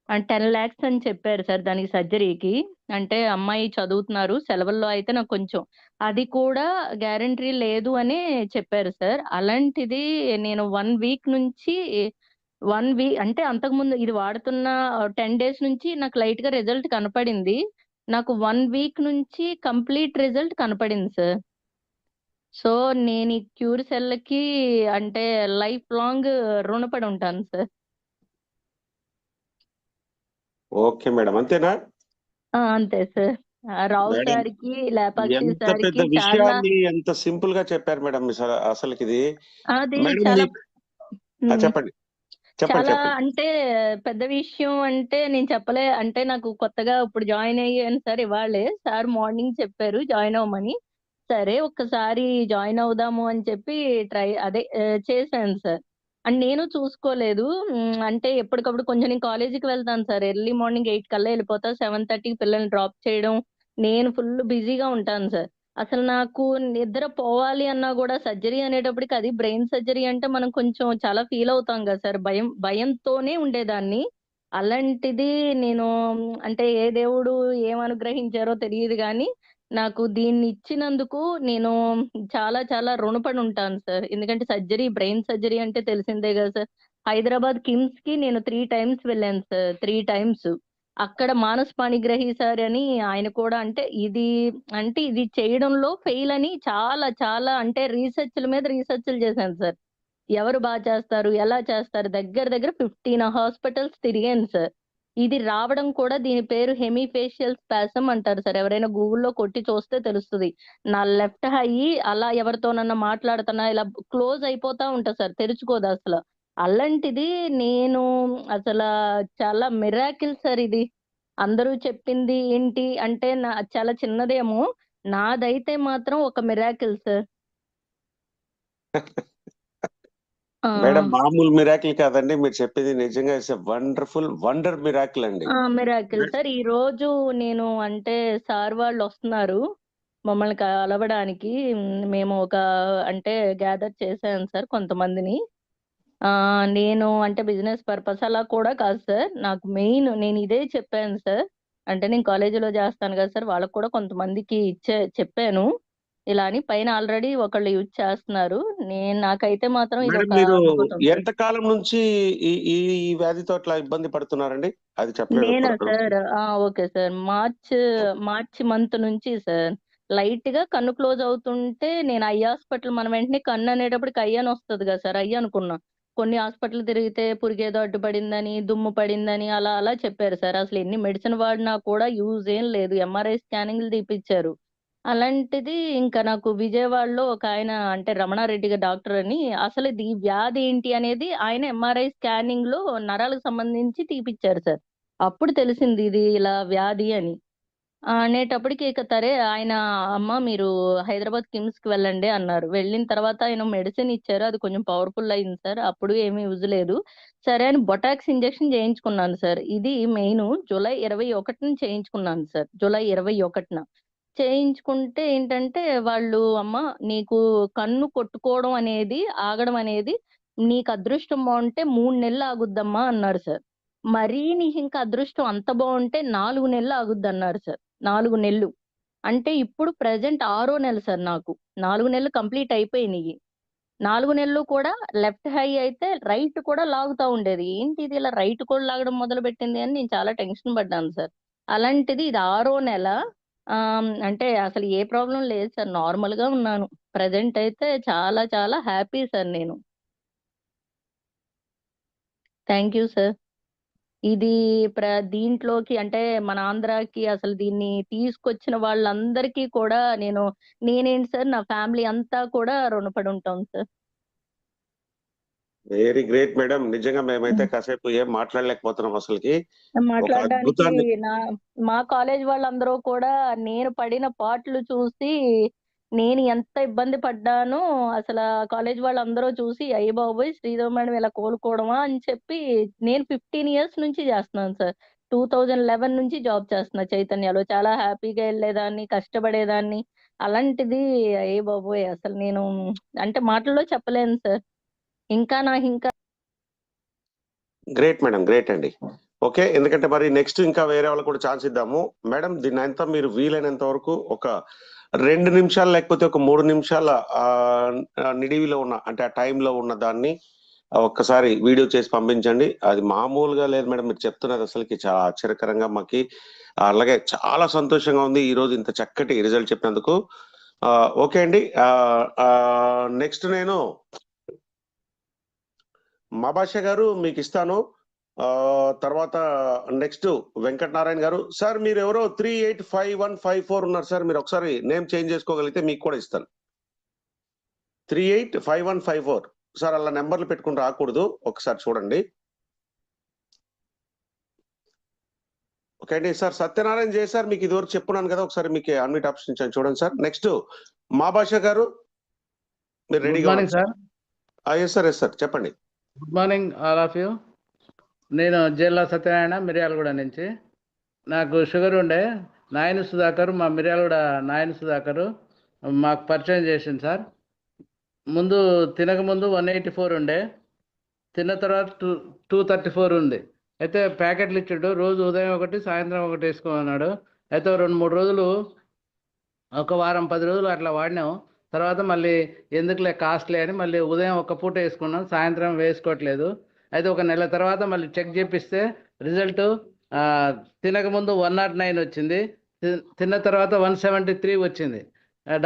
10 lakhs అని చెప్పారు సార్ దానికి సర్జరీకి. అంటే అమ్మాయి చదువుతున్నారు, సెలవుల్లో అయితే నాకు కొంచెం అది కూడా గ్యారంటీ లేదు అని చెప్పారు సార్. అలాంటిది నేను 1 week నుంచి 1 week అంటే అంతకుముందు ఇది వాడుతున్న 10 days నుంచి నాకు లైట్ గా రిజల్ట్ కనపడింది. నాకు 1 వీక్ నుంచి కంప్లీట్ రిజల్ట్ కనపడింది సార్. సో, నేను ఈ క్యూర్ సెల్‌కి అంటే లైఫ్ లాంగ్ రుణపడి ఉంటాను సార్. Okay madam. అంతేనా? అంతే సార్. రావు మేడం సార్‌కి, లేపాక్షి ఎంత సార్‌కి పెద్ద చాలా విషయాన్ని ఎంత సింపుల్ గా చెప్పారు మేడం అసలకిది. అది మేడం చాలా చెప్పండి. చెప్పండి. చాలా చెప్పండి. అంటే పెద్ద విషయం అంటే నేను అంటే నాకు కొత్తగా ఇప్పుడు జాయిన్ అయ్యాను సార్ ఇవాళే. సార్ మార్నింగ్ చెప్పారు జాయిన్ అవ్వమని. సరే ఒక్కసారి జాయిన్ అవుదాము అని చెప్పి చేశాను సార్. అండ్ నేను చూసుకోలేదు. అంటే ఎప్పటికప్పుడు కొంచెం నేను కాలేజీకి వెళ్తాను సార్. ఎర్లీ మార్నింగ్ 8 కల్లా వెళ్ళిపోతా. 7:30కి పిల్లల్ని డ్రాప్ చేయడం. నేను ఫుల్ బిజీగా ఉంటాను సార్. అసలు నాకు నిద్ర పోవాలి అన్నా గూడా సర్జరీ అనేటప్పటికి అది బ్రెయిన్ సర్జరీ అంటే మనం కొంచెం చాలా ఫీల్ అవుతాం గదా సార్. భయంతోనే ఉండేదాన్ని. అలాంటిది నేను అంటే ఏ దేవుడు ఏం అనుగ్రహించారో తెలీదు గానీ, నాకు దీన్ని ఇచ్చినందుకు నేను చాలా చాలా రుణపడి ఉంటాను సార్. ఎందుకంటే బ్రెయిన్ సర్జరీ అంటే తెలిసిందే గదా సార్. హైదరాబాద్ కిమ్స్‌కి నేను 3 టైమ్స్ వెళ్ళాను సార్. 3 టైమ్స్. అక్కడ మానస్ పాణిగ్రాహి సార్ అని ఆయన కూడా ఇది చేయడంలో ఫెయిల్ అని చాలా చాలా అంటే రీసెర్చ్‌ల మీద రీసెర్చ్‌లు చేశాను సార్. ఎవరు చేస్తారు? ఎలా చేస్తారు? దగ్గర దగ్గర 15 హాస్పిటల్స్ తిరిగాను సార్. ఇది రావడం కూడా దీని పేరు హెమిఫేషియల్ స్పాసమ్ అంటారు సార్. ఎవరైనా గూగుల్‌లో కొట్టి చూస్తే తెలుస్తది. నా లెఫ్ట్ ఐ అలా ఎవరితోనన్నా మాట్లాడుతున్నా ఇలా క్లోజ్ అయిపోతా ఉంటది సార్. తెరుచుకోదసల. అలాంటిది నేను అసల చాలా మిరాకిల్ సార్ ఇది. అందరూ చెప్పింది ఏంటి అంటే చాలా చిన్నదేమో. నాదైతే మాత్రం ఒక మిరాకిల్ సార్. మేడం మామూలు మిరాకిల్ కాదండి. మీరు చెప్పేది నిజంగా it's a wonderful wonder miracle అండి. Miracle sir. ఈరోజు నేను అంటే సార్ వాళ్ళొస్తున్నారు. మమ్మల్ని కలవడానికి. మేము అంటే గ్యాదర్ చేశాను సార్ కొంతమందిని. నేను అంటే బిజినెస్ పర్పస్ అలా కూడా కాదు సార్. నాకు మెయిన్ నేను ఇదే చెప్పాను సార్. అంటే నేను కాలేజీలో చేస్తాను కదా సార్. వాళ్ళకి కూడా కొంతమందికి చెప్పాను. ఇలా అని పైన ఆల్రెడీ ఒకళ్ళు యూజ్ చేస్తున్నారు. నాకైతే మాత్రం మేడం ఇదొక మీరు అద్భుతం సార్. ఎంత కాలం నుంచి ఈ ఈ ఈ వ్యాధితో అట్లా ఇబ్బంది పడుతున్నారండి? అది నేనా చెప్పలేదు. Sir? Okay sir. March month నుంచి సార్. లైట్‌గా కన్ను క్లోజ్ అవుతుంటే నేను ఐ హాస్పిటల్ మనం వెంటనే కన్ను అనేటప్పటికి ఐ అని వస్తది కదా సార్. ఐ అనుకున్నా. కొన్ని హాస్పిటల్ తిరిగితే పురుగేదో అడ్డుపడిందని, దుమ్ము పడిందని అలా అలా చెప్పారు సార్. అసలు ఎన్ని మెడిసిన్ వాడినా కూడా యూజ్ ఏం లేదు. ఎంఆర్ఐ స్కానింగ్‌లు తీపిచ్చారు. అలాంటిది ఇంకా నాకు విజయవాడలో ఒకాయన అంటే రమణారెడ్డి గారు డాక్టర్ అని అసలు ఈ వ్యాధి ఏంటి అనేది ఆయన ఎంఆర్ఐ స్కానింగ్‌లో నరాలకు సంబంధించి తీపిచ్చారు సార్. అప్పుడు తెలిసింది ఇది ఇలా వ్యాధి అని. అనేటప్పటికి ఆయన "అమ్మ మీరు హైదరాబాద్ కిమ్స్‌కి వెళ్ళండి" అన్నారు. వెళ్ళిన తర్వాత ఆయన మెడిసిన్ ఇచ్చారు. అది కొంచెం పవర్‌ఫుల్ అయింది సార్. అప్పుడు ఏమి యూజ్ లేదు. సరే అని బొటాక్స్ ఇంజెక్షన్ చేయించుకున్నాను సార్. ఇది మెయిను జూలై 21న చేయించుకున్నాను సార్. జూలై 21న. చేయించుకుంటే ఏంటంటే వాళ్ళు "అమ్మ నీకు కన్ను కొట్టుకోవడం అనేది, ఆగడం అనేది నీకు అదృష్టం బావుంటే 3 నెలలు ఆగుద్దమ్మా" అన్నారు సార్. మరీ నీకింక అదృష్టం అంత బావుంటే 4 నెలలు ఆగుద్దన్నారు సార్. 4 నెలలు. అంటే ఇప్పుడు ప్రెజెంట్ ఆరో నెల సార్ నాకు. 4 నెలలు కంప్లీట్ అయిపోయినియి. 4 నెలలు కూడా లెఫ్ట్ హై అయితే రైట్ కూడా లాగుతా ఉండేది. ఏంటిది ఇలా రైట్ కూడా లాగడం మొదలుపెట్టింది అని నేను చాలా టెన్షన్ పడ్డాను సార్. అలాంటిది ఇది ఆరో నెల. అంటే అసలు ఏ ప్రాబ్లమ్ లేదు సార్. నార్మల్‌గా ఉన్నాను. ప్రెజెంట్ అయితే చాలా చాలా హ్యాపీ సార్ నేను. Thank you sir. ఇది దీంట్లోకి అంటే మన ఆంధ్రాకి అసలు దీన్ని తీసుకొచ్చిన వాళ్ళందరికీ కూడా నేనేంటి సార్ నా ఫ్యామిలీ అంతా కూడా రుణపడి ఉంటాం సార్. Very great madam. నిజంగా మేమైతే కాసేపు ఏం మాట్లాడలేకపోతున్నాం అసలకి. ఒక మాట్లాడడానికి అద్భుతాన్ని మా కాలేజ్ వాళ్ళందరూ కూడా నేను పడిన పాట్లు చూసి నేను ఎంత ఇబ్బంది పడ్డానో అసలా కాలేజ్ వాళ్ళందరూ చూసి అయ్య బాబోయ్! శ్రీదేవి మేడం ఇలా కోలుకోవడమా అని చెప్పి నేను 15 ఇయర్స్ నుంచి చేస్తున్నాను సార్. 2011 నుంచి జాబ్ చేస్తున్నా చైతన్యలో. చాలా హ్యాపీగా ఎళ్ళేదాన్ని, కష్టపడేదాన్ని. అలాంటిది అయ్య బాబోయ్! అసలు నేను అంటే మాటల్లో చెప్పలేను సార్. ఇంకా గ్రేట్ మేడం. గ్రేట్ అండి. ఓకే. ఎందుకంటే మరి నెక్స్ట్ ఇంకా వేరే వాళ్ళకి కూడా ఛాన్స్ ఇద్దాము. మేడం దీన్నంతా మీరు వీలైనంత వరకు ఒక 2 నిమిషాలు లేకపోతే ఒక 3 నిమిషాల నిడివిలో ఉన్న అంటే ఆ టైంలో ఉన్న దాన్ని ఒక్కసారి వీడియో చేసి పంపించండి. అది మామూలుగా లేదు మేడం, మీరు చెప్తున్నది అసలుకి చాలా ఆశ్చర్యకరంగా మాకి, అలాగే చాలా సంతోషంగా ఉంది ఈ రోజు ఇంత చక్కటి రిజల్ట్ చెప్పినందుకు. ఓకే అండి. నెక్స్ట్ నేను మాబాష గారు మీకు ఇస్తాను. తర్వాత నెక్స్ట్ వెంకటనారాయణ గారు. సార్ మీరు ఎవరో 385154 ఉన్నారు సార్, మీరు ఒకసారి నేమ్ చేంజ్ చేసుకోగలిగితే మీకు కూడా ఇస్తాను. 385154 సార్, అలా నెంబర్లు పెట్టుకుని రాకూడదు, ఒకసారి చూడండి. ఓకే అండి. సార్ సత్యనారాయణ జయ సార్, మీకు ఇదివరకు చెప్పున్నాను కదా, ఒకసారి మీకు అన్మిట్ ఆప్షన్ ఇచ్చాను చూడండి సార్. నెక్స్ట్ మాబాష గారు మీరు రెడీగా morning sir. Yes sir, yes sir, చెప్పండి. Good morning all of you. నేను జిల్లా సత్యనారాయణ, మిర్యాలగూడ నుంచి. నాకు షుగర్ ఉండే, నాయన సుధాకర్, మా మిర్యాలగూడ నాయన సుధాకర్ మాకు పరిచయం చేసింది సార్. ముందు తినకముందు 184 ఉండే, తిన్న తర్వాత 234 ఉంది. అయితే ప్యాకెట్లు ఇచ్చాడు, రోజు ఉదయం ఒకటి సాయంత్రం ఒకటి వేసుకోమన్నాడు. అయితే 2-3 రోజులు, ఒక వారం 10 రోజులు అట్లా వాడినాం. తర్వాత మళ్ళీ ఎందుకులే కాస్ట్లీ అని మళ్ళీ ఉదయం ఒక పూట వేసుకున్నాం, సాయంత్రం వేసుకోవట్లేదు. అయితే ఒక నెల తర్వాత మళ్ళీ చెక్ చేపిస్తే రిజల్ట్ తినకముందు 109 వచ్చింది, తిన్న తర్వాత 173 వచ్చింది.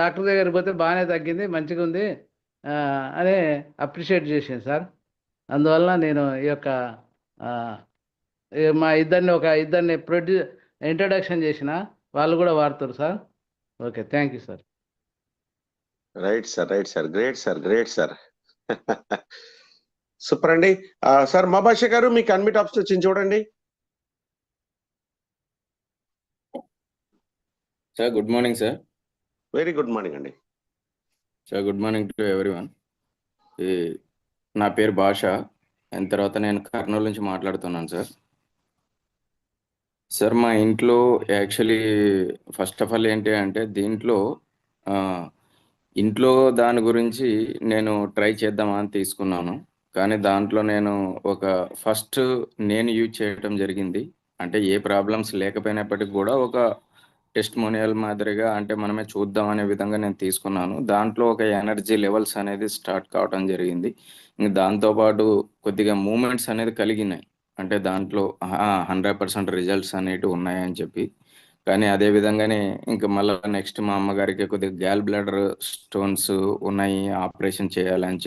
డాక్టర్ దగ్గరికి పోతే బాగానే తగ్గింది, మంచిగా ఉంది అని అప్రిషియేట్ చేసింది సార్. అందువల్ల నేను ఈ యొక్క మా ఇద్దరిని ఇంట్రడక్షన్ చేసిన, వాళ్ళు కూడా వాడుతారు sir. Okay, thank you sir. Right sir, right sir, great sir, great sir. Super అండి. సార్ మాబాష గారు మీకు అన్మిట్ ఆప్షన్ వచ్చింది చూడండి. Sir good morning sir. Very good morning అండి. Sir good morning to everyone. నా పేరు భాష, అయిన తర్వాత నేను కర్నూలు నుంచి మాట్లాడుతున్నాను సార్. సార్ మా ఇంట్లో యాక్చువల్లీ ఫస్ట్ ఆఫ్ ఆల్ ఏంటి అంటే, దీంట్లో ఇంట్లో దాని గురించి నేను ట్రై చేద్దామని తీసుకున్నాను. కానీ దాంట్లో నేను ఫస్ట్ నేను యూజ్ చేయడం జరిగింది. అంటే ఏ ప్రాబ్లమ్స్ లేకపోయినప్పటికీ కూడా ఒక టెస్టిమోనియల్ మాదిరిగా, అంటే మనమే చూద్దాం అనే విధంగా నేను తీసుకున్నాను. దాంట్లో ఒక ఎనర్జీ లెవెల్స్ అనేది స్టార్ట్ కావడం జరిగింది. దాంతోపాటు కొద్దిగా మూమెంట్స్ అనేది కలిగినాయి, అంటే దాంట్లో 100% రిజల్ట్స్ అనేవి ఉన్నాయని చెప్పి. కానీ అదే విధంగానే ఇంకా మళ్ళీ నెక్స్ట్ మా అమ్మగారికి కొద్దిగా గ్యాల్ బ్లాడర్ స్టోన్స్ ఉన్నాయి, ఆపరేషన్ చేయాలని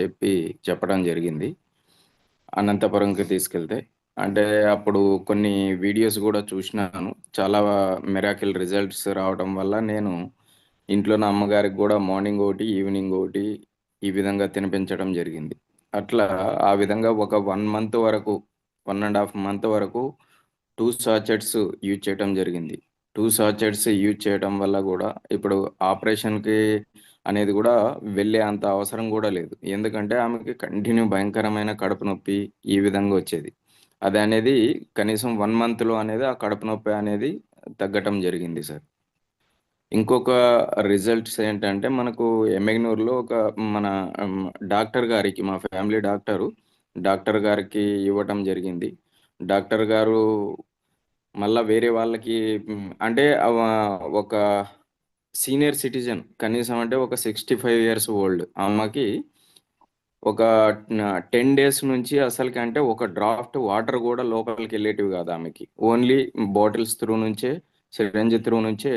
చెప్పడం జరిగింది అనంతపురంకి తీసుకెళ్తే. అంటే అప్పుడు కొన్ని వీడియోస్ కూడా చూసినాను, చాలా మిరాకిల్ రిజల్ట్స్ రావడం వల్ల నేను ఇంట్లో నా అమ్మగారికి కూడా మార్నింగ్ ఒకటి ఈవినింగ్ ఒకటి ఈ విధంగా తినిపించడం జరిగింది. అట్లా ఆ విధంగా ఒక 1 month వరకు, 1.5 month వరకు 2 sachets యూజ్ చేయడం జరిగింది. 2 sachets యూజ్ చేయడం వల్ల కూడా ఇప్పుడు ఆపరేషన్కి అనేది కూడా వెళ్ళే అంత అవసరం కూడా లేదు. ఎందుకంటే ఆమెకి కంటిన్యూ భయంకరమైన కడుపు నొప్పి ఈ విధంగా వచ్చేది. అది అనేది కనీసం 1 monthలో అనేది ఆ కడుపు నొప్పి అనేది తగ్గటం జరిగింది సార్. ఇంకొక రిజల్ట్స్ ఏంటంటే, మనకు ఎమ్మెగ్నూరులో మన డాక్టర్ గారికి, మా ఫ్యామిలీ డాక్టర్ గారికి ఇవ్వటం జరిగింది. డాక్టర్ గారు మళ్ళా వేరే వాళ్ళకి, అంటే ఒక సీనియర్ సిటిజన్, కనీసం అంటే ఒక 65 years ఓల్డ్ అమ్మకి ఒక 10 days నుంచి అసలుకి, అంటే ఒక డ్రాఫ్ట్ వాటర్ కూడా లోపలికి వెళ్ళేటివి కాదు ఆమెకి. ఓన్లీ బాటిల్స్ త్రూ నుంచే, సిరంజ్ త్రూ నుంచే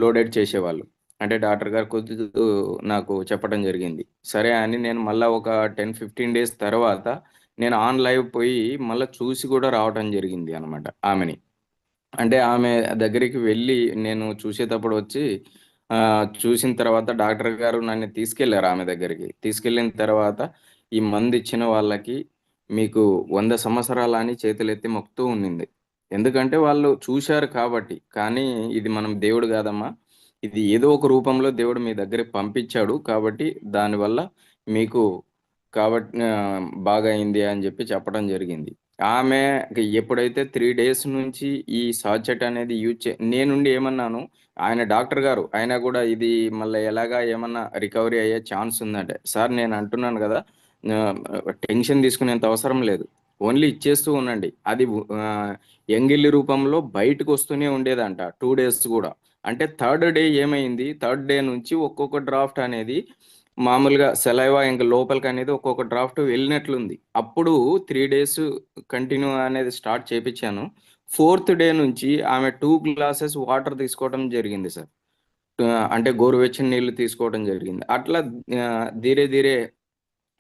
లోడెడ్ చేసేవాళ్ళు. అంటే డాక్టర్ గారు నాకు చెప్పడం జరిగింది. సరే అని నేను మళ్ళీ ఒక 10-15 days తర్వాత నేను ఆన్ లైవ్ పోయి మళ్ళీ చూసి కూడా రావడం జరిగింది అనమాట ఆమెని. అంటే ఆమె దగ్గరికి వెళ్ళి నేను చూసేటప్పుడు వచ్చి చూసిన తర్వాత డాక్టర్ గారు నన్ను తీసుకెళ్లారు ఆమె దగ్గరికి. తీసుకెళ్ళిన తర్వాత ఈ మందు ఇచ్చిన వాళ్ళకి మీకు 100 సంవత్సరాలు అని చేతులెత్తి మొక్కుతూ ఉండింది. ఎందుకంటే వాళ్ళు చూశారు కాబట్టి. కానీ ఇది మనం దేవుడు కాదమ్మా, ఇది ఏదో ఒక రూపంలో దేవుడు మీ దగ్గరికి పంపించాడు కాబట్టి దానివల్ల మీకు కాబట్టి బాగా అయింది అని చెప్పడం జరిగింది. ఆమె ఎప్పుడైతే 3 days నుంచి ఈ సాచెట్ అనేది నేనుండి ఏమన్నాను, ఆయన డాక్టర్ గారు అయినా కూడా ఇది మళ్ళీ ఎలాగా ఏమన్నా రికవరీ అయ్యే ఛాన్స్ ఉందంటే, సార్ నేను అంటున్నాను కదా, టెన్షన్ తీసుకునేంత అవసరం లేదు, ఓన్లీ ఇచ్చేస్తూ ఉండండి. అది ఎంగిల్లి రూపంలో బయటకు వస్తూనే ఉండేదంట 2 days కూడా. అంటే 3rd day ఏమైంది, 3rd day నుంచి ఒక్కొక్క డ్రాఫ్ట్ అనేది మామూలుగా సెలైవా ఇంకా లోపలికి అనేది ఒక్కొక్క డ్రాఫ్ట్ వెళ్ళినట్లుంది. అప్పుడు 3 డేస్ కంటిన్యూ అనేది స్టార్ట్ చేపించాను. 4th డే నుంచి ఆమె 2 గ్లాసెస్ వాటర్ తీసుకోవడం జరిగింది సార్. అంటే గోరువెచ్చని నీళ్లు తీసుకోవడం జరిగింది. అట్లా ధీరే ధీరే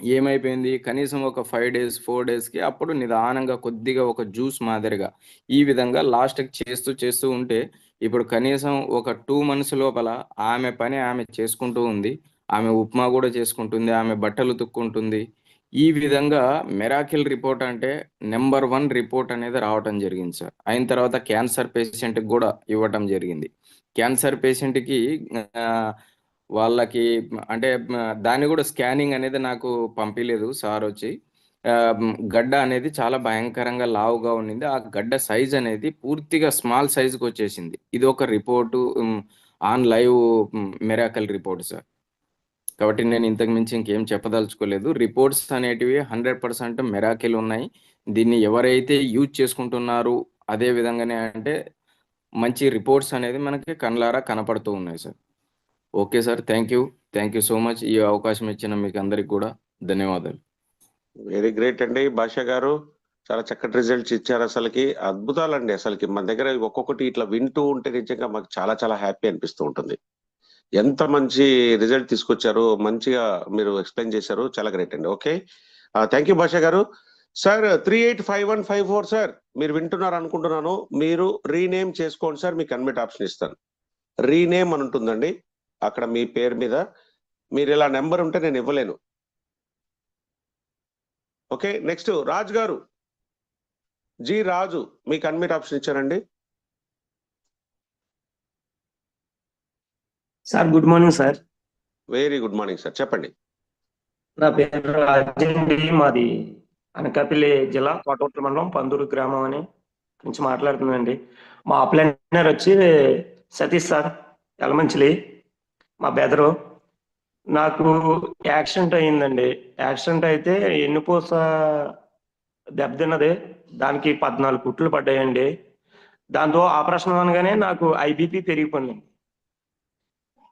ఏమైపోయింది, కనీసం ఒక 5 డేస్ 4 డేస్కి అప్పుడు నిదానంగా కొద్దిగా ఒక జ్యూస్ మాదిరిగా ఈ విధంగా లాస్ట్కి చేస్తూ ఉంటే ఇప్పుడు కనీసం ఒక 2 months లోపల ఆమె పని ఆమె చేసుకుంటూ ఉంది. ఆమె ఉప్మా కూడా చేసుకుంటుంది, ఆమె బట్టలు ఉతుక్కుంటుంది. ఈ విధంగా మిరాకిల్ రిపోర్ట్ అంటే నెంబర్ 1 రిపోర్ట్ అనేది రావటం జరిగింది సార్. అయిన తర్వాత క్యాన్సర్ పేషెంట్కి కూడా ఇవ్వటం జరిగింది. క్యాన్సర్ పేషెంట్కి వాళ్ళకి అంటే దాన్ని కూడా స్కానింగ్ అనేది నాకు పంపించలేదు సార్ వచ్చి. గడ్డ అనేది చాలా భయంకరంగా లావుగా ఉండింది. ఆ గడ్డ సైజ్ అనేది పూర్తిగా స్మాల్ సైజుకి వచ్చేసింది. ఇది ఒక report on live miracle report sir. కాబట్టి నేను ఇంతకు మించి ఇంకేం చెప్పదలుచుకోలేదు. రిపోర్ట్స్ అనేటివి 100% మిరాకిల్ ఉన్నాయి. దీన్ని ఎవరైతే యూజ్ చేసుకుంటున్నారు అదే విధంగానే అంటే మంచి రిపోర్ట్స్ అనేది మనకి కళ్ళారా కనపడుతూ ఉన్నాయి sir. Okay sir, thank you so much. ఈ అవకాశం ఇచ్చిన మీకు అందరికి కూడా ధన్యవాదాలు. వెరీ గ్రేట్ అండి భాష గారు, చాలా చక్కటి రిజల్ట్స్ ఇచ్చారు. అసలుకి అద్భుతాలండి. అసలుకి మన దగ్గర ఒక్కొక్కటి ఇట్లా వింటూ ఉంటే నిజంగా మాకు చాలా చాలా హ్యాపీ అనిపిస్తూ ఉంటుంది. ఎంత మంచి రిజల్ట్ తీసుకొచ్చారు, మంచిగా మీరు ఎక్స్ప్లెయిన్ చేశారు, చాలా గ్రేట్ అండి. ఓకే, థ్యాంక్ యూ భాష గారు. సార్ 385154 సార్ మీరు వింటున్నారు అనుకుంటున్నాను. మీరు రీనేమ్ చేసుకోండి సార్, మీకు అన్మిట్ ఆప్షన్ ఇస్తాను. రీనేమ్ అని ఉంటుందండి అక్కడ మీ పేరు మీద. మీరు ఇలా నెంబర్ ఉంటే నేను ఇవ్వలేను. ఓకే, నెక్స్ట్ రాజు గారు, జి రాజు, మీకు అన్మిట్ ఆప్షన్ ఇచ్చారండి. Sir good morning sir. Very good morning sir, చెప్పండి. నా పేరు రాజండి, మాది అనకాపల్లి జిల్లా కోటగుట్ల మండలం పందూరు గ్రామం అని నుంచి మాట్లాడుతుందండి. మా అప్లైనర్ వచ్చి సతీష్ సార్ ఎలమంచిలి, మా బెదరు. నాకు యాక్సిడెంట్ అయిందండి. యాక్సిడెంట్ అయితే ఎన్నుపూస దెబ్బతిన్నది, దానికి 14 కుట్లు పడ్డాయండి. దాంతో ఆపరేషన్ అనగానే నాకు ఐబీపీ పెరిగిపోయింది.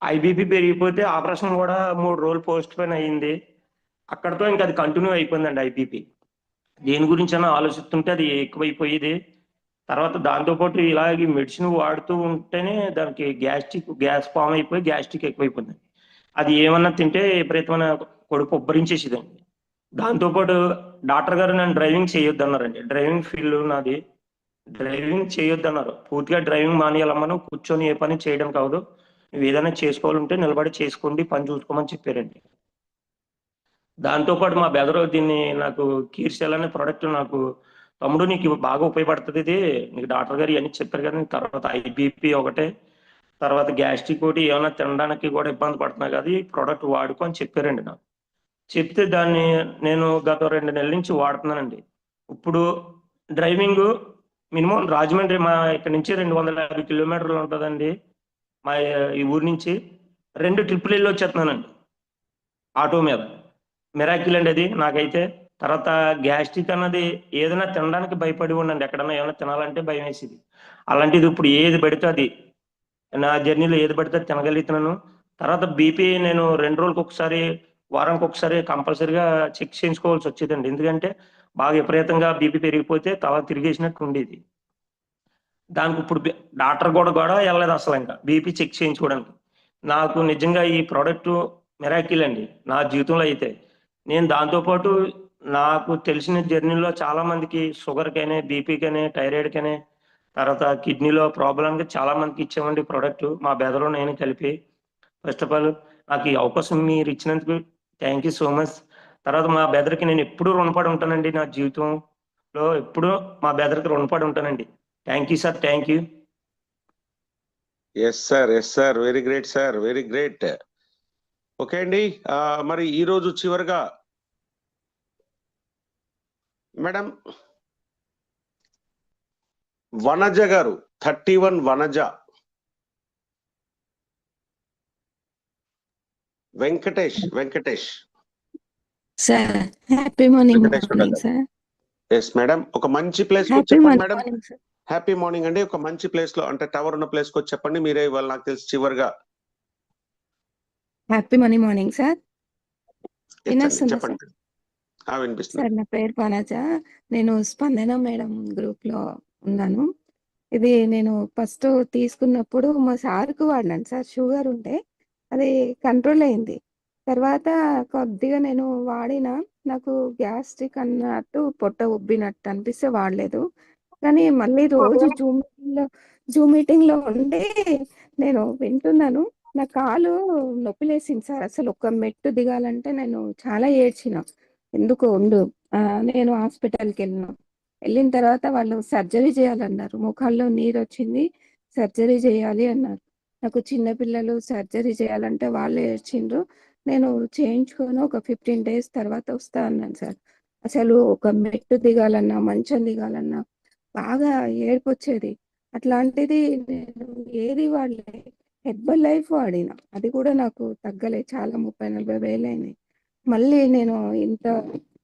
ఐబీపీ పెరిగిపోతే ఆపరేషన్ కూడా 3 రోజులు పోస్ట్ పోన్ అయ్యింది. అక్కడతో ఇంకా అది కంటిన్యూ అయిపోయిందండి ఐబీపీ. దేని గురించి అయినా ఆలోచిస్తుంటే అది ఎక్కువైపోయేది. తర్వాత దాంతోపాటు ఇలాగే మెడిసిన్ వాడుతూ ఉంటేనే దానికి గ్యాస్ ఫామ్ అయిపోయి గ్యాస్ట్రిక్ ఎక్కువైపోయింది. అది ఏమన్నా తింటే విపరీతమైన కడుపు ఉబ్బరించేసేదండి. దాంతోపాటు డాక్టర్ గారు నన్ను డ్రైవింగ్ చేయొద్దు అన్నారండి. డ్రైవింగ్ ఫీల్డ్ నాది, డ్రైవింగ్ చేయొద్దు అన్నారు. పూర్తిగా డ్రైవింగ్ మానేయాలమ్మను, కూర్చొని ఏ పని చేయడం కాదు, నువ్వు ఏదైనా చేసుకోవాలంటే నిలబడి చేసుకోండి, పని చూసుకోమని చెప్పారండి. దాంతోపాటు మా బెదరు దీన్ని నాకు కీర్సెల్ అనే ప్రోడక్ట్ నాకు, తమ్ముడు నీకు బాగా ఉపయోగపడుతుంది, ఇది నీకు డాక్టర్ గారు ఇవన్నీ చెప్పారు కదా, తర్వాత ఐబీపీ ఒకటే, తర్వాత గ్యాస్ట్రిక్ ఒకటి, ఏమైనా తినడానికి కూడా ఇబ్బంది పడుతున్నా కదా, ఈ ప్రోడక్ట్ వాడుకో అని చెప్పారండి నాకు. చెప్తే దాన్ని నేను గత 2 నెలల నుంచి వాడుతున్నానండి. ఇప్పుడు డ్రైవింగ్ మినిమం రాజమండ్రి మా ఇక్కడ నుంచి 250 కిలోమీటర్లు ఉంటుందండి. మా ఈ ఊరి నుంచి 2 ట్రిప్పులు వెళ్ళి వచ్చేస్తున్నానండి ఆటో మీద. మిరాకిల్ అండి అది నాకైతే. తర్వాత గ్యాస్ట్రిక్ అన్నది ఏదైనా తినడానికి భయపడి ఉండండి, ఎక్కడన్నా ఏమైనా తినాలంటే భయం వేసేది. అలాంటిది ఇప్పుడు ఏది పడితే అది, నా జర్నీలో ఏది పడితే తినగలుగుతున్నాను. తర్వాత బీపీ నేను 2 రోజులకు ఒకసారి, వారానికి ఒకసారి కంపల్సరీగా చెక్ చేయించుకోవాల్సి వచ్చేదండి. ఎందుకంటే బాగా విపరీతంగా బీపీ పెరిగిపోతే తల తిరిగేసినట్టు ఉండేది. దానికి ఇప్పుడు డాక్టర్ కూడా వెళ్ళలేదు అసలు, ఇంకా బీపీ చెక్ చేయించుకోవడానికి. నాకు నిజంగా ఈ ప్రోడక్ట్ మిరాకిల్ అండి నా జీవితంలో అయితే. నేను దాంతోపాటు నాకు తెలిసిన జర్నీలో చాలా మందికి షుగర్కైనా, బీపీకైనా, థైరాయిడ్కైనా, తర్వాత కిడ్నీలో ప్రాబ్లంకి చాలా మందికి ఇచ్చామండి ప్రోడక్ట్, మా బెదరు నేను కలిపి. ఫస్ట్ ఆఫ్ ఆల్ నాకు ఈ అవకాశం మీరు ఇచ్చినందుకు థ్యాంక్ యూ సో మచ్. తర్వాత మా బెదర్కి నేను ఎప్పుడూ రుణపడి ఉంటానండి, నా జీవితంలో ఎప్పుడూ మా బెదర్కి రుణపడి ఉంటానండి. Thank you sir, thank you. Yes sir, very great sir, very great. Okay అండి, మరి ఈ రోజు చివరిగా మేడం వనజ గారు, 31 Vanaja, Venkatesh sir happy morning sir. Yes madam, ఒక మంచి ప్లేస్ కు చెప్పండి మేడం. హ్యాపీ మార్నింగ్ అండి. ఒక మంచి ప్లేస్ లో అంటే టవర్ ఉన్న ప్లేస్ కు చెప్పండి, మీరే ఇవాళ నాకు తెలిసి చివరిగా. Happy morning sir. వినొస్తుందా చెప్పండి. వినిపిస్తుంది. సార్? నా పేరు వనజ. నేను స్పందన మేడం గ్రూప్ లో ఉన్నాను. ఇది నేను ఫస్ట్ తీసుకున్నప్పుడు మా సార్కు వాడినాను సార్. షుగర్ ఉంటే అది కంట్రోల్ అయింది. తర్వాత కొద్దిగా నేను వాడిన, నాకు గ్యాస్ట్రిక్ అన్నట్టు పొట్ట ఉబ్బినట్టు అనిపిస్తే వాడలేదు. కానీ మళ్ళీ రోజు జూమ్ మీటింగ్ లో ఉండి నేను వింటున్నాను. నా కాలు నొప్పిలేసింది సార్. అసలు ఒక మెట్టు దిగాలంటే నేను చాలా ఏడ్చిన. ఎందుకు ఉండు, నేను హాస్పిటల్కి వెళ్ళిన తర్వాత వాళ్ళు సర్జరీ చేయాలన్నారు. ముఖాల్లో నీరు వచ్చింది, సర్జరీ చేయాలి అన్నారు. నాకు చిన్న పిల్లలు సర్జరీ చేయాలంటే వాళ్ళు ఏడ్చిండ్రు. నేను చేయించుకొని ఒక 15 days తర్వాత వస్తా అన్నాను సార్. అసలు ఒక మెట్టు దిగాలన్నా, మంచం దిగాలన్నా బాగా ఏడుపు వచ్చేది. అట్లాంటిది నేను ఏది వాడలే, హెర్బల్ లైఫ్ వాడిన, అది కూడా నాకు తగ్గలే. చాలా 30-40 వేలు అయినాయి. మళ్ళీ నేను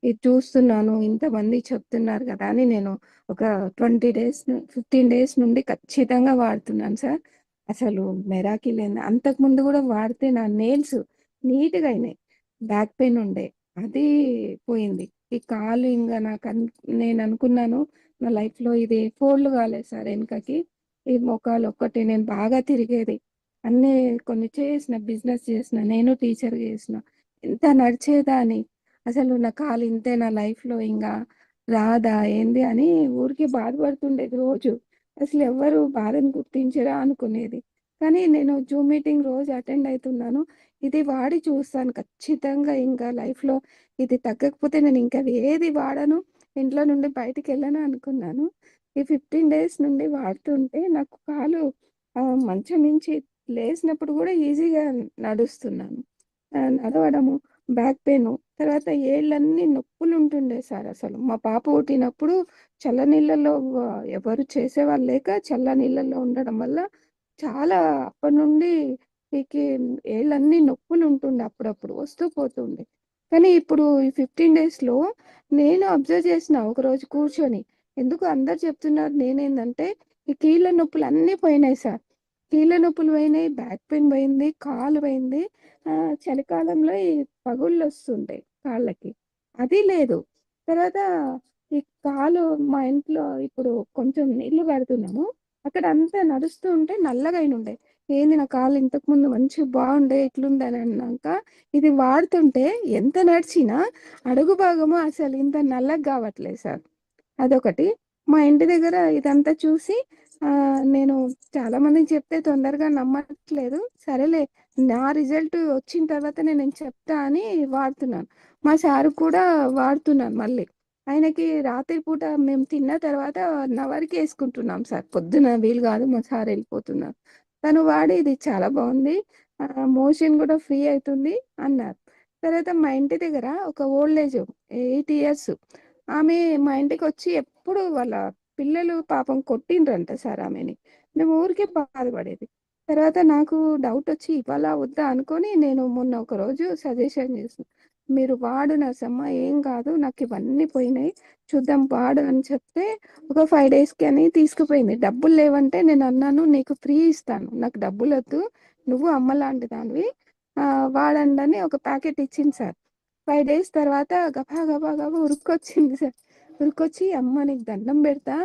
ఇది చూస్తున్నాను, ఇంతమంది చెప్తున్నారు కదా అని నేను ఒక 15 days నుండి ఖచ్చితంగా వాడుతున్నాను సార్. అసలు మెరాకిల్ అయింది. అంతకుముందు కూడా వాడితే నా నెయిల్స్ నీట్గా అయినాయి. బ్యాక్ పెయిన్ ఉండే, అది పోయింది. ఈ కాలు ఇంకా నేను అనుకున్నాను నా లైఫ్లో ఇది ఫోల్డ్ కాలేదు సార్ వెనుకకి. ఈ మోకాలు ఒక్కటి నేను బాగా తిరిగేది, అన్నీ కొన్ని చేసిన, బిజినెస్ చేసిన, నేను టీచర్ చేసిన, ఎంత నడిచేదాన్ని. అసలు నా కాలు ఇంతే నా లైఫ్లో ఇంకా రాదా ఏంది అని ఊరికే బాధపడుతుండేది రోజు. అసలు ఎవరు బాధను గుర్తించరా అనుకునేది. కానీ నేను జూమ్ మీటింగ్ రోజు అటెండ్ అవుతున్నాను. ఇది వాడి చూస్తాను ఖచ్చితంగా. ఇంకా లైఫ్లో ఇది తగ్గకపోతే నేను ఇంకా ఏది వాడను, ఇంట్లో నుండి బయటికి వెళ్ళను అనుకున్నాను. ఈ 15 days నుండి వాడుతుంటే నాకు కాలు మంచం నుంచి లేచినప్పుడు కూడా ఈజీగా నడుస్తున్నాను. నడవడము, బ్యాక్ పెయిన్, తర్వాత ఏళ్ళన్నీ నొప్పులు ఉంటుండే సార్. అసలు మా పాప పుట్టినప్పుడు చల్ల నీళ్ళల్లో ఎవరు చేసేవాళ్ళు లేక చల్ల నీళ్ళల్లో ఉండడం వల్ల చాలా అప్పటి నుండి వీకి ఏళ్ళన్నీ నొప్పులు ఉంటుండే, అప్పుడప్పుడు వస్తూ పోతుండే. కానీ ఇప్పుడు ఈ 15 daysలో నేను అబ్జర్వ్ చేసిన, ఒకరోజు కూర్చొని, ఎందుకు అందరు చెప్తున్నారు, నేనేందంటే ఈ కీళ్ళ నొప్పులు అన్నీ పోయినాయి సార్. కీళ్ళ నొప్పులు పోయినాయి, బ్యాక్ పెయిన్ పోయింది, కాలు పోయింది. చలికాలంలో ఈ పగుళ్ళు వస్తుంటాయి కాళ్ళకి, అది లేదు. తర్వాత ఈ కాలు మా ఇంట్లో ఇప్పుడు కొంచెం నీళ్లు కడుతున్నాము, అక్కడ అంతా నడుస్తూ ఉంటే నల్లగా అయిన ఉండే. ఏంది నా కాలు ఇంతకు ముందు మంచి బాగుండే, ఇట్లుండే అని అన్నాక ఇది వాడుతుంటే ఎంత నడిచినా అడుగు భాగము అసలు ఇంత నల్లగా కావట్లేదు సార్. అదొకటి. మా ఇంటి దగ్గర ఇదంతా చూసి నేను చాలా మందికి చెప్తే తొందరగా నమ్మట్లేదు. సరేలే, నా రిజల్ట్ వచ్చిన తర్వాత నేను చెప్తా అని వాడుతున్నాను. మా సారు కూడా వాడుతున్నాను. మళ్ళీ ఆయనకి రాత్రిపూట మేము తిన్న తర్వాత 1 hourకి వేసుకుంటున్నాం సార్. పొద్దున వీలు కాదు, మా సార్ వెళ్ళిపోతున్నారు. తను వాడి ఇది చాలా బాగుంది, మోషన్ కూడా ఫ్రీ అవుతుంది అన్నారు. తర్వాత మా ఇంటి దగ్గర ఒక ఓల్డ్ ఏజ్ 8 years ఆమె మా ఇంటికి వచ్చి ఎప్పుడు వాళ్ళ పిల్లలు పాపం కొట్టిండ్రంట సార్ ఆమెని. మేము ఊరికే బాధపడేది. తర్వాత నాకు డౌట్ వచ్చి ఇవాళ వద్దా అనుకొని నేను మొన్న ఒక రోజు సజెషన్ చేసిన, మీరు వాడు నర్సమ్మ, ఏం కాదు, నాకు ఇవన్నీ పోయినాయి, చూద్దాం వాడు అని చెప్తే ఒక 5 daysకి అని తీసుకుపోయింది. డబ్బులు లేవంటే నేను అన్నాను, నీకు ఫ్రీ ఇస్తాను, నాకు డబ్బులు వద్దు, నువ్వు అమ్మ లాంటి దానివి, వాడండి అని ఒక ప్యాకెట్ ఇచ్చింది సార్. 5 days తర్వాత గబా గబా గబా ఉరుక్కొచ్చింది సార్. ఉరుకొచ్చి, అమ్మ నీకు దండం పెడతా,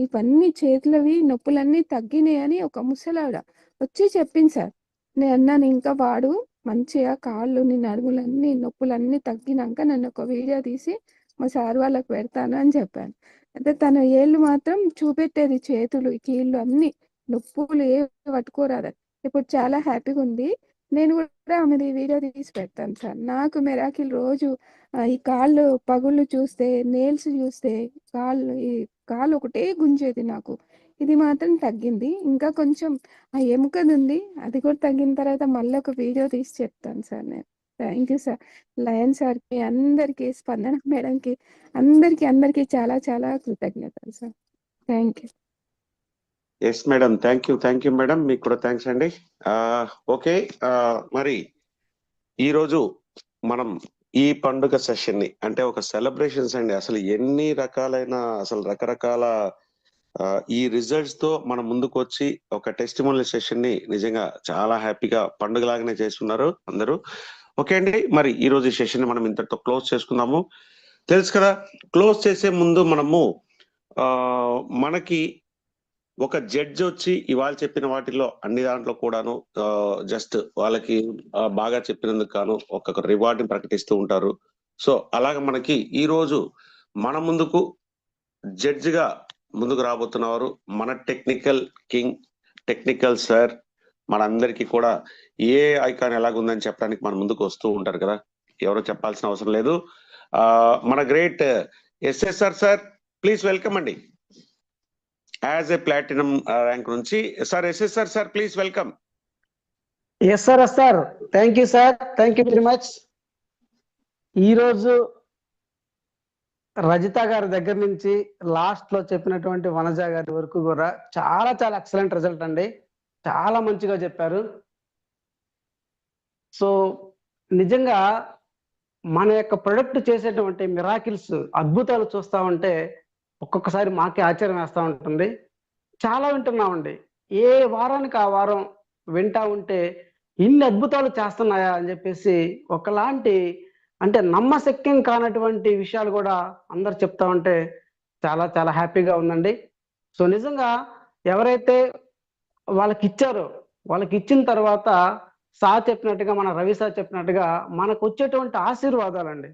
ఇవన్నీ చేతులవి నొప్పులన్నీ తగ్గినాయి అని ఒక ముసలావిడ వచ్చి చెప్పింది సార్. నేను అన్నాను, ఇంకా వాడు మంచిగా కాళ్ళు, నీ నడుములన్నీ నొప్పులన్నీ తగ్గినాక నన్ను ఒక వీడియో తీసి మా సార్ వాళ్ళకి పెడతాను అని చెప్పాను. అయితే తన ఏళ్ళు మాత్రం చూపెట్టేది, చేతులు, కీళ్ళు అన్ని నొప్పులు ఏ పట్టుకోరాదు. ఇప్పుడు చాలా హ్యాపీగా ఉంది. నేను కూడా ఆమెది వీడియో తీసి పెడతాను సార్. నాకు మెరాకిల్ రోజు ఈ కాళ్ళు పగుళ్ళు చూస్తే, నెయిల్స్ చూస్తే, ఈ కాలు ఒకటే గుంజేది నాకు, ఇది మాత్రం తగ్గింది. ఇంకా కొంచెం ఆ ఎముకది ఉంది, అది కూడా తగ్గిన తర్వాత మళ్ళీ ఒక వీడియో తీసి చెప్తాను సార్ నేను. Thank you sir. లయన్ సార్కి, అందరికీ, స్పందన మేడంకి, అందరికీ చాలా చాలా కృతజ్ఞతలు sir. Thank you. Yes madam, thank you madam, మీకు కూడా థ్యాంక్స్ అండి. ఓకే, మరి ఈరోజు మనం ఈ పండుగ సెషన్ ని, అంటే ఒక సెలబ్రేషన్స్ అండి, అసలు ఎన్ని రకాలైన, అసలు రకరకాల ఈ రిజల్ట్స్ తో మన ముందుకు వచ్చి ఒక టెస్టిమోనియల్ సెషన్ ని నిజంగా చాలా హ్యాపీగా పండుగలాగానే చేస్తున్నారు అందరూ. ఓకే అండి, మరి ఈ రోజు ఈ సెషన్ మనం ఇంతటితో క్లోజ్ చేసుకుందాము. తెలుసు కదా, క్లోజ్ చేసే ముందు మనము మనకి ఒక జడ్జి వచ్చి ఇవాళ చెప్పిన వాటిలో అన్ని దాంట్లో కూడాను జస్ట్ వాళ్ళకి బాగా చెప్పినందుకు గాను ఒక రివార్డ్ ని ప్రకటిస్తూ ఉంటారు. సో అలాగే మనకి ఈ రోజు మన ముందుకు జడ్జిగా ముందుకు రాబోతున్నవారు మన టెక్నికల్ కింగ్, టెక్నికల్ సార్. మనందరికీ కూడా ఏ ఐకాన్ ఎలాగుందని చెప్పడానికి మన ముందుకు వస్తూ ఉంటారు కదా, ఎవరో చెప్పాల్సిన అవసరం లేదు. మన great SSR sir, please welcome అండి. యాజ్ ఏ ప్లాటినం ర్యాంక్ నుంచి sir SSR sir, please welcome. Yes sir, thank you sir, thank you very much. ఈరోజు రజిత గారి దగ్గర నుంచి లాస్ట్ లో చెప్పినటువంటి వనజ గారి వరకు కూడా చాలా చాలా ఎక్సలెంట్ రిజల్ట్ అండి, చాలా మంచిగా చెప్పారు. సో నిజంగా మన యొక్క ప్రొడక్ట్ చేసేటువంటి మిరాకిల్స్, అద్భుతాలు చూస్తా ఉంటే ఒక్కొక్కసారి మాకే ఆశ్చర్యం వేస్తూ ఉంటుంది. చాలా వింటున్నామండి, ఏ వారానికి ఆ వారం వింటా ఉంటే ఇన్ని అద్భుతాలు చేస్తున్నాయా అని చెప్పేసి ఒకలాంటి అంటే నమ్మశక్యం కానటువంటి విషయాలు కూడా అందరు చెప్తా ఉంటే చాలా చాలా హ్యాపీగా ఉందండి. సో నిజంగా ఎవరైతే వాళ్ళకి ఇచ్చారో వాళ్ళకి ఇచ్చిన తర్వాత సార్ చెప్పినట్టుగా, మన రవి సార్ చెప్పినట్టుగా మనకు వచ్చేటువంటి ఆశీర్వాదాలండి,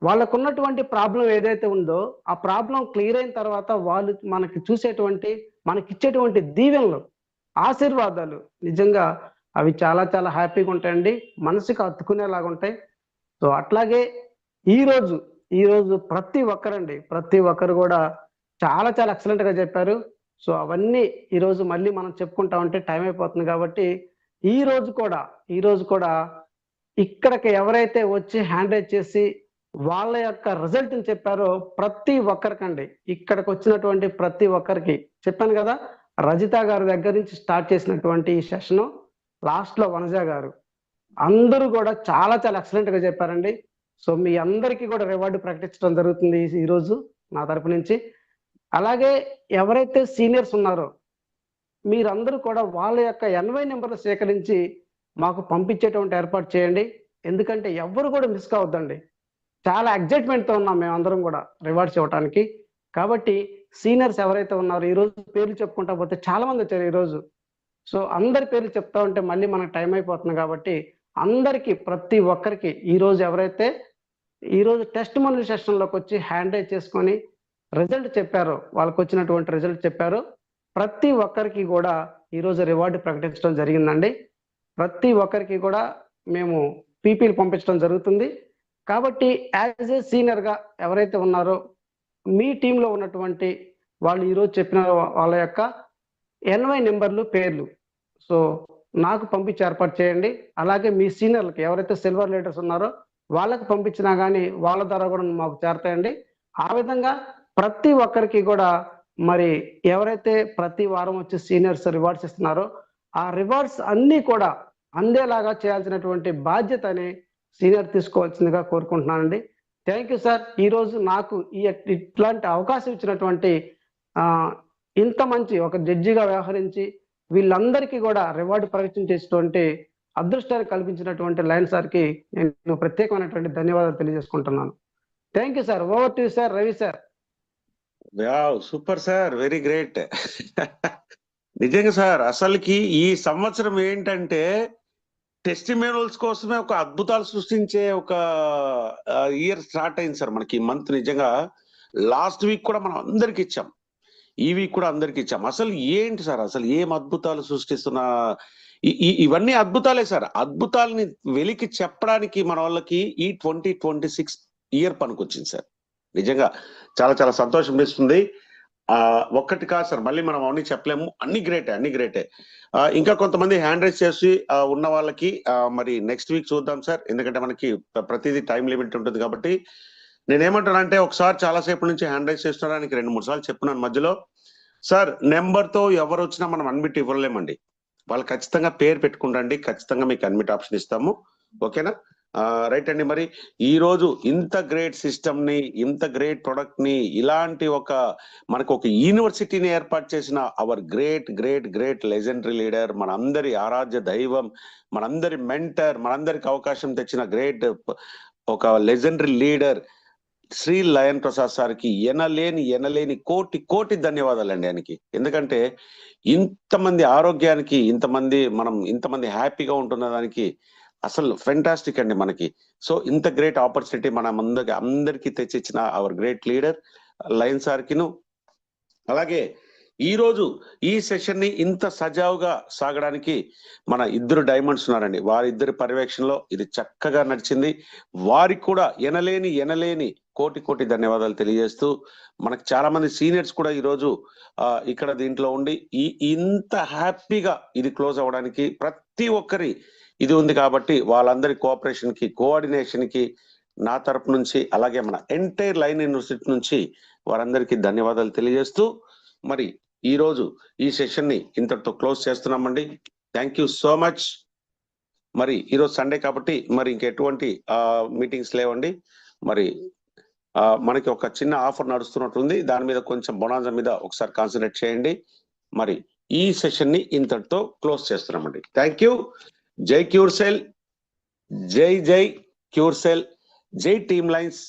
వాళ్ళకు ఉన్నటువంటి ప్రాబ్లం ఏదైతే ఉందో ఆ ప్రాబ్లం క్లియర్ అయిన తర్వాత వాళ్ళు మనకి ఇచ్చేటువంటి దీవెనలు, ఆశీర్వాదాలు నిజంగా అవి చాలా చాలా హ్యాపీగా ఉంటాయండి, మనసుకు హత్తుకునేలాగా ఉంటాయి. సో అట్లాగే ఈరోజు ప్రతి ఒక్కరు కూడా చాలా చాలా ఎక్సలెంట్ గా చెప్పారు. సో అవన్నీ ఈరోజు మళ్ళీ మనం చెప్పుకుంటా ఉంటే టైం అయిపోతుంది కాబట్టి ఈ రోజు కూడా ఇక్కడికి ఎవరైతే వచ్చి హ్యాండ్ రైజ్ చేసి వాళ్ళ యొక్క రిజల్ట్ ని చెప్పారో ప్రతి ఒక్కరికండి, ఇక్కడికి వచ్చినటువంటి ప్రతి ఒక్కరికి చెప్పాను కదా, రజిత గారి దగ్గర నుంచి స్టార్ట్ చేసినటువంటి ఈ సెషన్ లాస్ట్ లో వనజ గారు, అందరూ కూడా చాలా చాలా ఎక్సలెంట్ గా చెప్పారండి. సో మీ అందరికీ కూడా రివార్డు ప్రకటించడం జరుగుతుంది ఈరోజు నా తరపు నుంచి. అలాగే ఎవరైతే సీనియర్స్ ఉన్నారో మీరందరూ కూడా వాళ్ళ యొక్క 80 నెంబర్లు సేకరించి మాకు పంపించేటువంటి ఏర్పాటు చేయండి. ఎందుకంటే ఎవ్వరు కూడా మిస్ కావద్దండి, చాలా ఎగ్జైట్మెంట్తో ఉన్నాం మేమందరం కూడా రివార్డ్స్ ఇవ్వడానికి. కాబట్టి సీనియర్స్ ఎవరైతే ఉన్నారో ఈరోజు పేర్లు చెప్పుకుంటా పోతే చాలా మంది వచ్చారు ఈరోజు. సో అందరి పేర్లు చెప్తా ఉంటే మళ్ళీ మనకు టైం అయిపోతుంది కాబట్టి అందరికీ ప్రతి ఒక్కరికి ఎవరైతే ఈరోజు టెస్ట్ మనల్ సెషన్లోకి వచ్చి హ్యాండ్ రైజ్ చేసుకొని రిజల్ట్ చెప్పారో, వాళ్ళకి వచ్చినటువంటి రిజల్ట్ చెప్పారో ప్రతి ఒక్కరికి కూడా ఈరోజు రివార్డు ప్రకటించడం జరిగిందండి. ప్రతి ఒక్కరికి కూడా మేము పీపీలు పంపించడం జరుగుతుంది. కాబట్టి యాజ్ ఏ సీనియర్గా ఎవరైతే ఉన్నారో మీ టీంలో ఉన్నటువంటి వాళ్ళు ఈరోజు చెప్పిన వాళ్ళ యొక్క 80 నెంబర్లు పేర్లు సో నాకు పంపించి ఏర్పాటు చేయండి. అలాగే మీ సీనియర్లకి ఎవరైతే సిల్వర్ లీడర్స్ ఉన్నారో వాళ్ళకి పంపించినా కానీ వాళ్ళ ద్వారా కూడా మాకు చేరతాయండి. ఆ విధంగా ప్రతి ఒక్కరికి కూడా మరి ఎవరైతే ప్రతి వారం వచ్చి సీనియర్స్ రివార్డ్స్ ఇస్తున్నారో ఆ రివార్డ్స్ అన్నీ కూడా అందేలాగా చేయాల్సినటువంటి బాధ్యతని సీనియర్ తీసుకోవాల్సిందిగా కోరుకుంటున్నానండి. Thank you sir. ఈరోజు నాకు ఇట్లాంటి అవకాశం ఇచ్చినటువంటి ఇంత మంచి ఒక జడ్జిగా వ్యవహరించి వీళ్ళందరికీ కూడా రివార్డు ప్రకటించేటువంటి అదృష్టాన్ని కల్పించినటువంటి లయన్ సార్కి నేను ప్రత్యేకమైనటువంటి ధన్యవాదాలు తెలియజేసుకుంటున్నాను. Thank you sir. Over to sir Ravi sir. Super sir, very great. నిజంగా సార్, అసలుకి ఈ సంవత్సరం ఏంటంటే టెస్టిమోనియల్స్ కోసమే ఒక అద్భుతాలు సృష్టించే ఒక ఇయర్ స్టార్ట్ అయింది సార్ మనకి. ఈ మంత్ నిజంగా లాస్ట్ వీక్ కూడా మనం అందరికి ఇచ్చాం, ఈ వీక్ కూడా అందరికి ఇచ్చాం. అసలు ఏంటి సార్, అసలు ఏం అద్భుతాలు సృష్టిస్తున్నా ఇవన్నీ అద్భుతాలే సార్. అద్భుతాలని వెలికి చెప్పడానికి మన వాళ్ళకి ఈ 2026 ఇయర్ పనికొచ్చింది సార్. నిజంగా చాలా చాలా సంతోషం ఇస్తుంది. ఒక్కటి కాదు సార్, మళ్ళీ మనం అవన్నీ చెప్పలేము, అన్ని గ్రేటే. ఇంకా కొంతమంది హ్యాండ్ రైజ్ చేసి ఉన్న వాళ్ళకి మరి నెక్స్ట్ వీక్ చూద్దాం సార్, ఎందుకంటే మనకి ప్రతిదీ టైం లిమిట్ ఉంటుంది కాబట్టి. నేనేమంటానంటే ఒకసారి చాలాసేపు నుంచి హ్యాండ్ రైజ్ చేస్తున్నానికి 2-3 సార్లు చెప్పున్నాను మధ్యలో. సార్ నెంబర్తో ఎవరు వచ్చినా మనం అన్మిట్ ఇవ్వలేమండి, వాళ్ళు ఖచ్చితంగా పేరు పెట్టుకుంటండి, ఖచ్చితంగా మీకు అన్మిట్ ఆప్షన్ ఇస్తాము, ఓకేనా? రైట్ అండి. మరి ఈ రోజు ఇంత గ్రేట్ సిస్టమ్ ని, ఇంత గ్రేట్ ప్రొడక్ట్ ని, ఇలాంటి మనకు ఒక యూనివర్సిటీని ఏర్పాటు చేసిన hour great great great legendary leader, మనందరి ఆరాధ్య దైవం, మనందరి మెంటర్, మనందరికి అవకాశం తెచ్చిన గ్రేట్ ఒక legendary leader Shri lion Prasad సార్కి ఎనలేని కోటి కోటి ధన్యవాదాలండి ఆయనకి. ఎందుకంటే ఇంతమంది ఆరోగ్యానికి, ఇంతమంది హ్యాపీగా ఉంటున్న దానికి అసలు ఫెంటాస్టిక్ అండి మనకి. సో ఇంత గ్రేట్ ఆపర్చునిటీ మన అందరికి తెచ్చిచ్చిన అవర్ గ్రేట్ లీడర్ లయన్ సార్కిను, అలాగే ఈ రోజు ఈ సెషన్ ని ఇంత సజావుగా సాగడానికి మన ఇద్దరు డైమండ్స్ ఉన్నారండి. వారిద్దరి పర్యవేక్షణలో ఇది చక్కగా నడిచింది. వారికి కూడా ఎనలేని కోటి కోటి ధన్యవాదాలు తెలియజేస్తూ, మనకు చాలా మంది సీనియర్స్ కూడా ఈరోజు ఇక్కడ దీంట్లో ఉండి ఇంత హ్యాపీగా ఇది క్లోజ్ అవ్వడానికి ప్రతి ఒక్కరి ఇది ఉంది కాబట్టి వాళ్ళందరి కోఆపరేషన్ కి, కోఆర్డినేషన్ కి నా తరపు నుంచి, అలాగే మన ఎంటైర్ లైన్ యూనివర్సిటీ నుంచి వారందరికీ ధన్యవాదాలు తెలియజేస్తూ, మరి ఈ రోజు ఈ సెషన్ ని ఇంతటితో క్లోజ్ చేస్తున్నామండి. Thank you so much. మరి ఈరోజు సండే కాబట్టి మరి ఇంకెటువంటి మీటింగ్స్ లేవండి. మరి మనకి ఒక చిన్న ఆఫర్ నడుస్తున్నట్టుంది, దాని మీద కొంచెం బొనాంజా మీద ఒకసారి కాన్సన్ట్రేట్ చేయండి. మరి ఈ సెషన్ ని ఇంతటితో క్లోజ్ చేస్తున్నామండి. Thank you. జై క్యూర్సెల్, జై క్యూర్సెల్, జై టీమ్ లైన్స్.